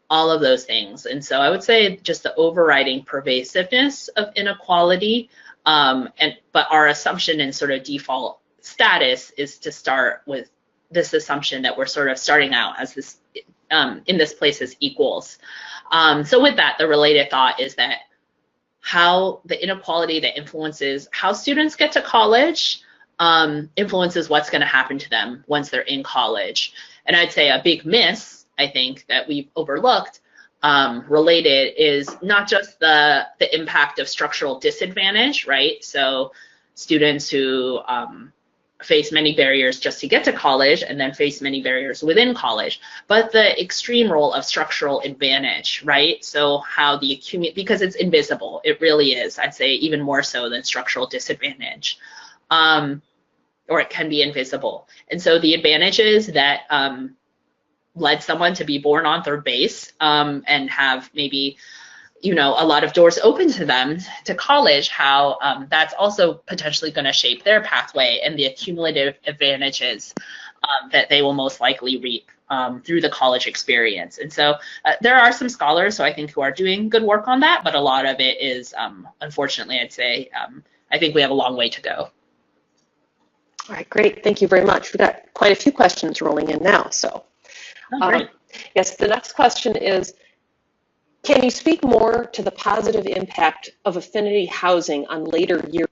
all of those things. And so I would say just the overriding pervasiveness of inequality, but our assumption and sort of default status is to start with this assumption that we're sort of starting out as this in this place as equals. So with that, the related thought is that how the inequality that influences how students get to college influences what's going to happen to them once they're in college. And I'd say a big miss, I think, that we've overlooked related is not just the impact of structural disadvantage, right? So students who face many barriers just to get to college and then face many barriers within college, but the extreme role of structural advantage, right? So how the because it's invisible, it really is, I'd say even more so than structural disadvantage, or it can be invisible. And so the advantages that led someone to be born on third base and have maybe a lot of doors open to them to college, how that's also potentially going to shape their pathway and the accumulative advantages that they will most likely reap through the college experience. And so there are some scholars, so I think, who are doing good work on that, but a lot of it is, unfortunately, I'd say, I think we have a long way to go. All right, great. Thank you very much. We've got quite a few questions rolling in now. So, yes, the next question is, can you speak more to the positive impact of affinity housing on later years?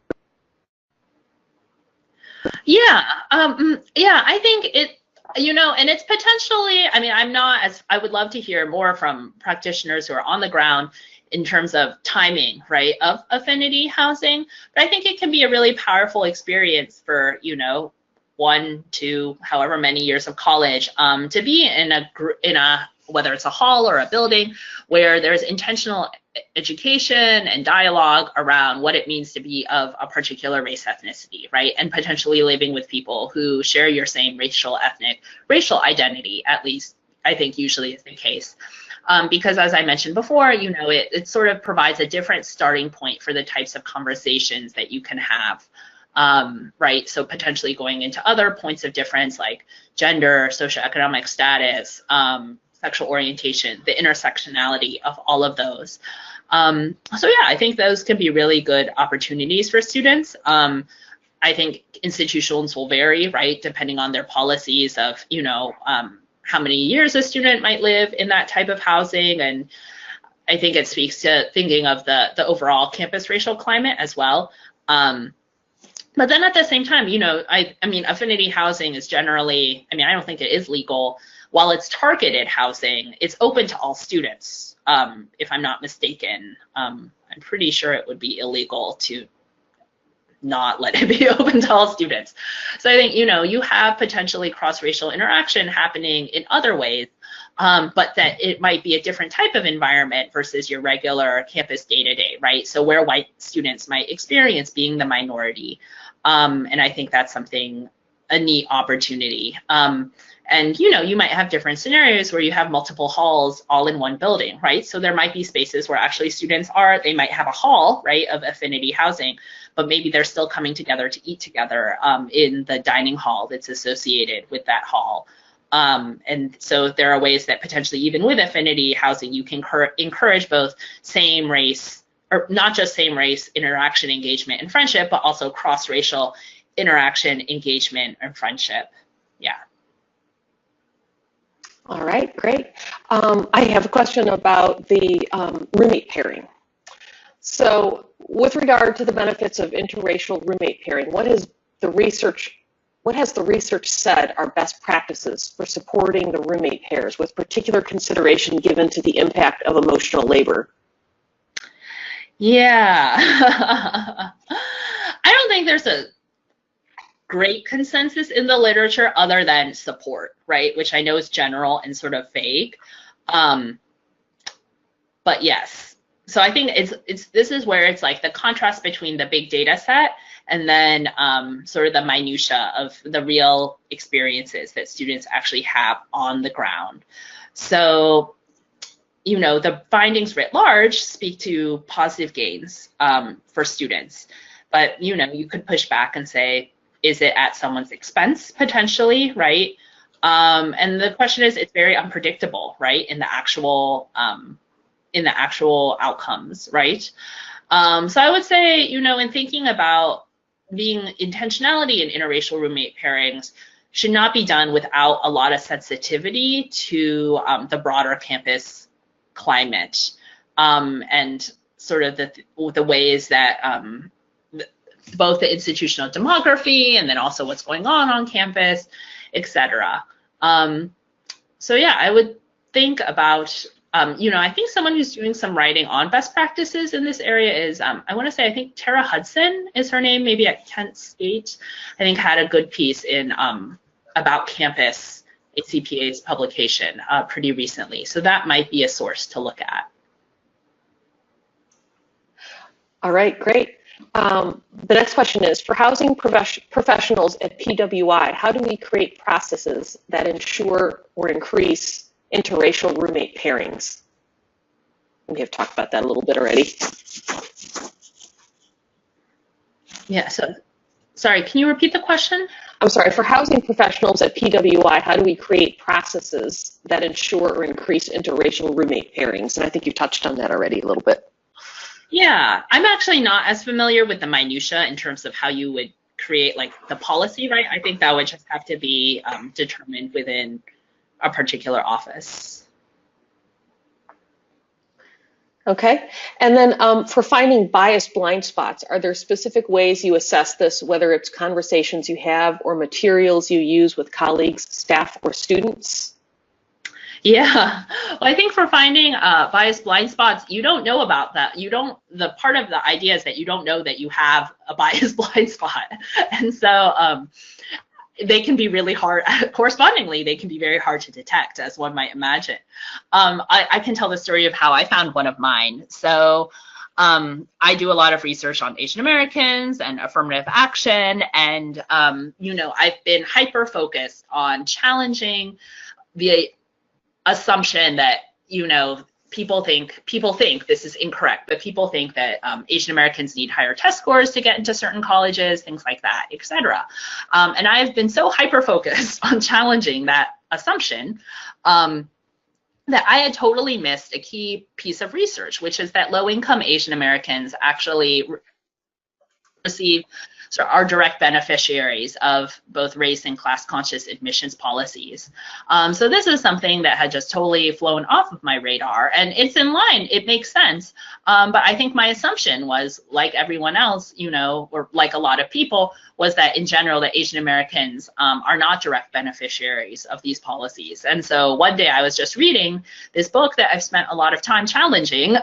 Yeah, I think it, and it's potentially, I mean, I would love to hear more from practitioners who are on the ground in terms of timing, right, of affinity housing. But I think it can be a really powerful experience for, 1 to however many years of college to be in a whether it's a hall or a building where there's intentional education and dialogue around what it means to be of a particular race ethnicity, right? And potentially living with people who share your same racial identity, at least I think usually is the case. Because as I mentioned before, it sort of provides a different starting point for the types of conversations that you can have. Right, so potentially going into other points of difference like gender, socioeconomic status, sexual orientation, the intersectionality of all of those. So yeah, I think those can be really good opportunities for students. I think institutions will vary, right, depending on their policies of, how many years a student might live in that type of housing. And I think it speaks to thinking of the overall campus racial climate as well. But then at the same time, I mean, affinity housing is generally, I don't think it is legal. While it's targeted housing, it's open to all students, if I'm not mistaken. I'm pretty sure it would be illegal to not let it be open to all students. So I think, you have potentially cross-racial interaction happening in other ways, but that it might be a different type of environment versus your regular campus day-to-day, right? So where white students might experience being the minority. And I think that's a neat opportunity. And, you might have different scenarios where you have multiple halls all in one building, right? So there might be spaces where actually they might have a hall, right, of affinity housing, but maybe they're still coming together to eat together in the dining hall that's associated with that hall. And so there are ways that potentially even with affinity housing, you can encourage both same race, or not just same race interaction, engagement, and friendship, but also cross-racial interaction, engagement, and friendship. Yeah. All right, great. I have a question about the roommate pairing. So with regard to the benefits of interracial roommate pairing, what has the research said are best practices for supporting the roommate pairs, with particular consideration given to the impact of emotional labor? Yeah. I don't think there's a great consensus in the literature other than support, right? Which I know is general and sort of vague. But yes. So I think this is where it's like the contrast between the big data set and then sort of the minutia of the real experiences that students actually have on the ground. So, the findings writ large speak to positive gains for students. But, you could push back and say, is it at someone's expense potentially, right? And the question is, it's very unpredictable, right, in the actual outcomes, right? So I would say, in thinking about being intentionality in interracial roommate pairings should not be done without a lot of sensitivity to the broader campus climate and sort of the ways that both the institutional demography and then also what's going on campus, et cetera. So yeah, I would think about, I think someone who's doing some writing on best practices in this area is, I want to say, I think Tara Hudson is her name, maybe at Kent State, I think had a good piece in About Campus, ACPA's publication pretty recently. So that might be a source to look at. All right, great. The next question is, for housing professionals at PWI, how do we create processes that ensure or increase interracial roommate pairings? We have talked about that a little bit already. Yeah, so sorry, can you repeat the question? I'm sorry, for housing professionals at PWI, how do we create processes that ensure or increase interracial roommate pairings? And I think you touched on that already a little bit. Yeah, I'm actually not as familiar with the minutia in terms of how you would create like the policy, right? I think that would just have to be determined within a particular office. Okay, and then for finding bias blind spots, are there specific ways you assess this, whether it's conversations you have or materials you use with colleagues, staff, or students? Yeah, well, I think for finding bias blind spots, you don't know about that. The part of the idea is that you don't know that you have a bias blind spot. And so they can be really hard, correspondingly, they can be very hard to detect, as one might imagine. I can tell the story of how I found one of mine. So I do a lot of research on Asian Americans and affirmative action, and I've been hyper-focused on challenging the assumption that, people think this is incorrect, but people think that Asian Americans need higher test scores to get into certain colleges, things like that, etc. And I've been so hyper-focused on challenging that assumption that I had totally missed a key piece of research, which is that low-income Asian Americans actually receive are direct beneficiaries of both race and class-conscious admissions policies. So this is something that had just totally flown off of my radar, and it's in line, it makes sense. But I think my assumption was, like everyone else, or like a lot of people, was that in general that Asian Americans are not direct beneficiaries of these policies. And so one day I was just reading this book that I've spent a lot of time challenging,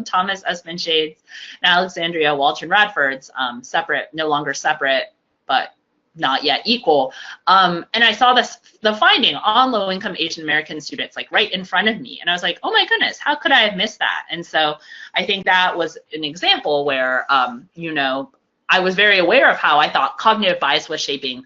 Thomas Usman Shade's and Alexandria Walton Radford's no longer separate, but not yet equal. And I saw the finding on low-income Asian American students like right in front of me. And I was like, oh my goodness, how could I have missed that? And so I think that was an example where, I was very aware of how I thought cognitive bias was shaping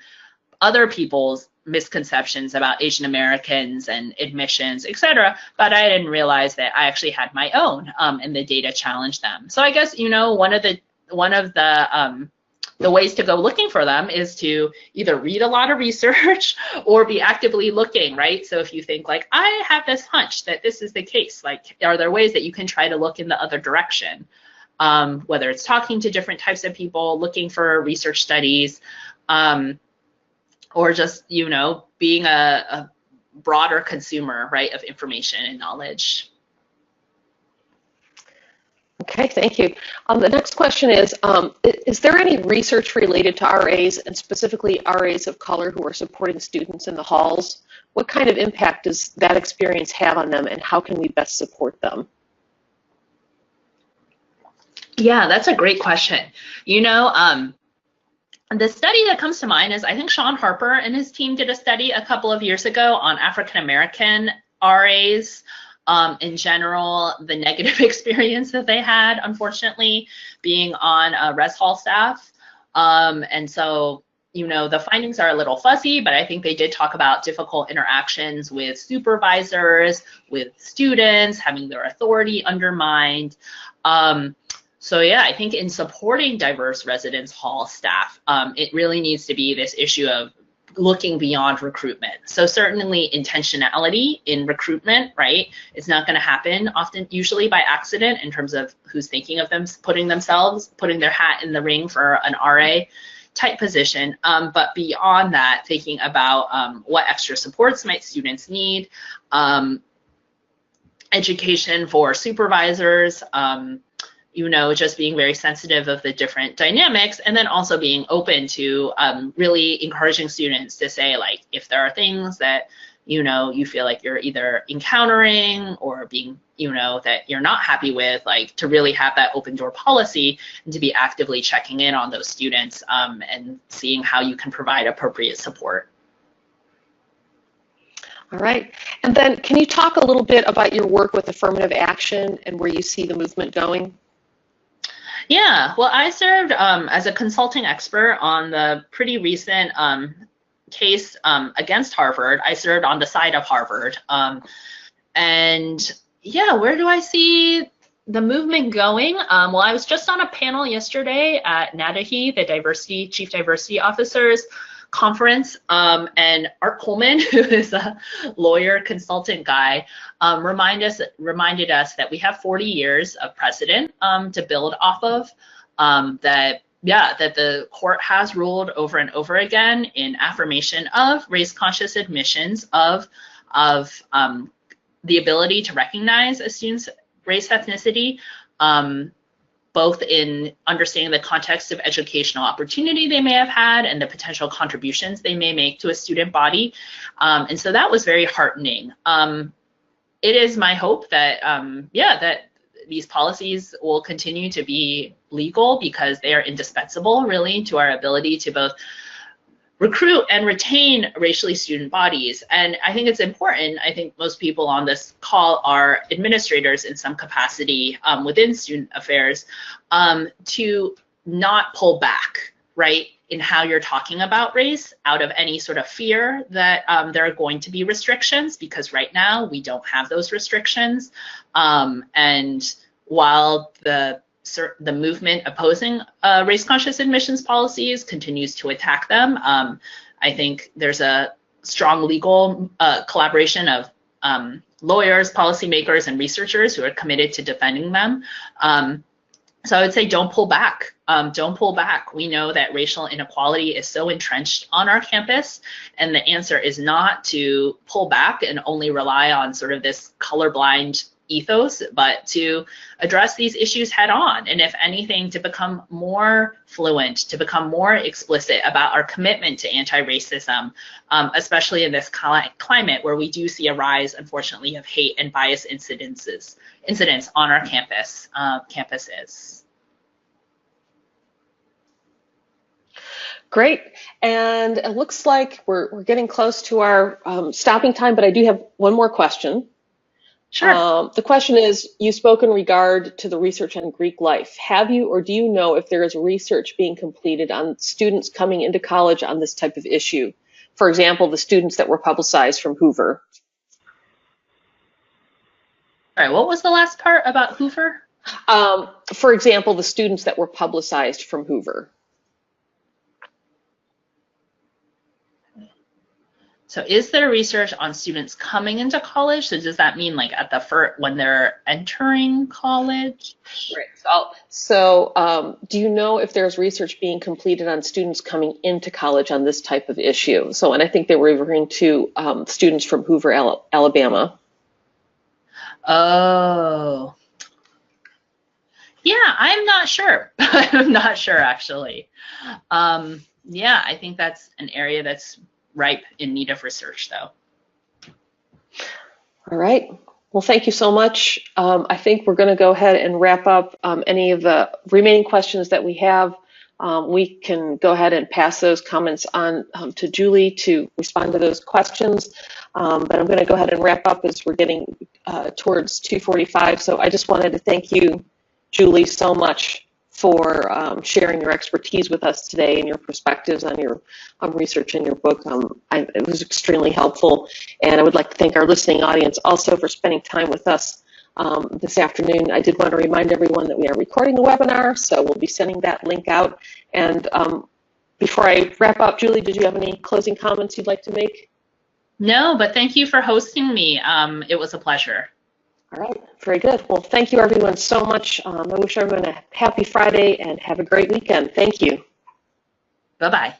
other people's misconceptions about Asian Americans and admissions, etc. But I didn't realize that I actually had my own, and the data challenged them. So I guess, one of the ways to go looking for them is to either read a lot of research or be actively looking, right? So if you think like, I have this hunch that this is the case, like, are there ways that you can try to look in the other direction? Whether it's talking to different types of people, looking for research studies, or just, being a broader consumer, right, of information and knowledge. Okay, thank you. The next question is there any research related to RAs, and specifically RAs of color who are supporting students in the halls? What kind of impact does that experience have on them, and how can we best support them? Yeah, that's a great question. The study that comes to mind is, I think Sean Harper and his team did a study a couple of years ago on African American RAs, in general, the negative experience that they had, unfortunately, being on res hall staff. And so, the findings are a little fuzzy, but I think they did talk about difficult interactions with supervisors, with students, having their authority undermined. So yeah, I think in supporting diverse residence hall staff, it really needs to be this issue of looking beyond recruitment. So certainly intentionality in recruitment, right? It's not going to happen usually by accident in terms of who's thinking of them, putting their hat in the ring for an RA type position. But beyond that, thinking about what extra supports might students need, education for supervisors, just being very sensitive of the different dynamics, and then also being open to really encouraging students to say, like, if there are things that, you feel like you're either encountering or being, that you're not happy with, like, to really have that open door policy and to be actively checking in on those students and seeing how you can provide appropriate support. All right. And then can you talk a little bit about your work with affirmative action and where you see the movement going? Yeah, well, I served as a consulting expert on the pretty recent case against Harvard. I served on the side of Harvard. And yeah, where do I see the movement going? Well, I was just on a panel yesterday at NADAHE, the Chief Diversity Officers Conference, and Art Coleman, who is a lawyer consultant guy, reminded us that we have 40 years of precedent to build off of, that the court has ruled over and over again in affirmation of race-conscious admissions of the ability to recognize a student's race ethnicity, both in understanding the context of educational opportunity they may have had and the potential contributions they may make to a student body. And so that was very heartening. It is my hope that, that these policies will continue to be legal, because they are indispensable really to our ability to both recruit and retain racially student bodies. And I think it's important. I think most people on this call are administrators in some capacity within student affairs, to not pull back, right, in how you're talking about race out of any sort of fear that there are going to be restrictions, because right now we don't have those restrictions. And while the movement opposing race-conscious admissions policies continues to attack them, I think there's a strong legal collaboration of lawyers, policymakers, and researchers who are committed to defending them. So I would say don't pull back. Don't pull back. We know that racial inequality is so entrenched on our campus, and the answer is not to pull back and only rely on sort of this colorblind ethos, but to address these issues head on. And if anything, to become more fluent, to become more explicit about our commitment to anti-racism, especially in this climate where we do see a rise, unfortunately, of hate and bias incidents on our campuses. Great. And it looks like we're getting close to our stopping time, but I do have one more question. Sure. The question is, you spoke in regard to the research on Greek life. Have you, or do you know if there is research being completed on students coming into college on this type of issue? For example, the students that were publicized from Hoover. All right, what was the last part about Hoover? For example, the students that were publicized from Hoover. So is there research on students coming into college? So does that mean like at the when they're entering college? Right. So do you know if there's research being completed on students coming into college on this type of issue? So, and I think they were referring to students from Hoover, Alabama. Oh. Yeah, I'm not sure. I'm not sure, actually. Yeah, I think that's an area that's ripe in need of research, though. All right. Well, thank you so much. I think we're going to go ahead and wrap up any of the remaining questions that we have. We can go ahead and pass those comments on to Julie to respond to those questions. But I'm going to go ahead and wrap up as we're getting towards 2:45. So I just wanted to thank you, Julie, so much for sharing your expertise with us today and your perspectives on your research and your book. It was extremely helpful. And I would like to thank our listening audience also for spending time with us this afternoon. I did want to remind everyone that we are recording the webinar, so we'll be sending that link out. And before I wrap up, Julie, did you have any closing comments you'd like to make? No, but thank you for hosting me. It was a pleasure. All right, very good. Well, thank you everyone so much. I wish everyone a happy Friday and have a great weekend. Thank you. Bye-bye.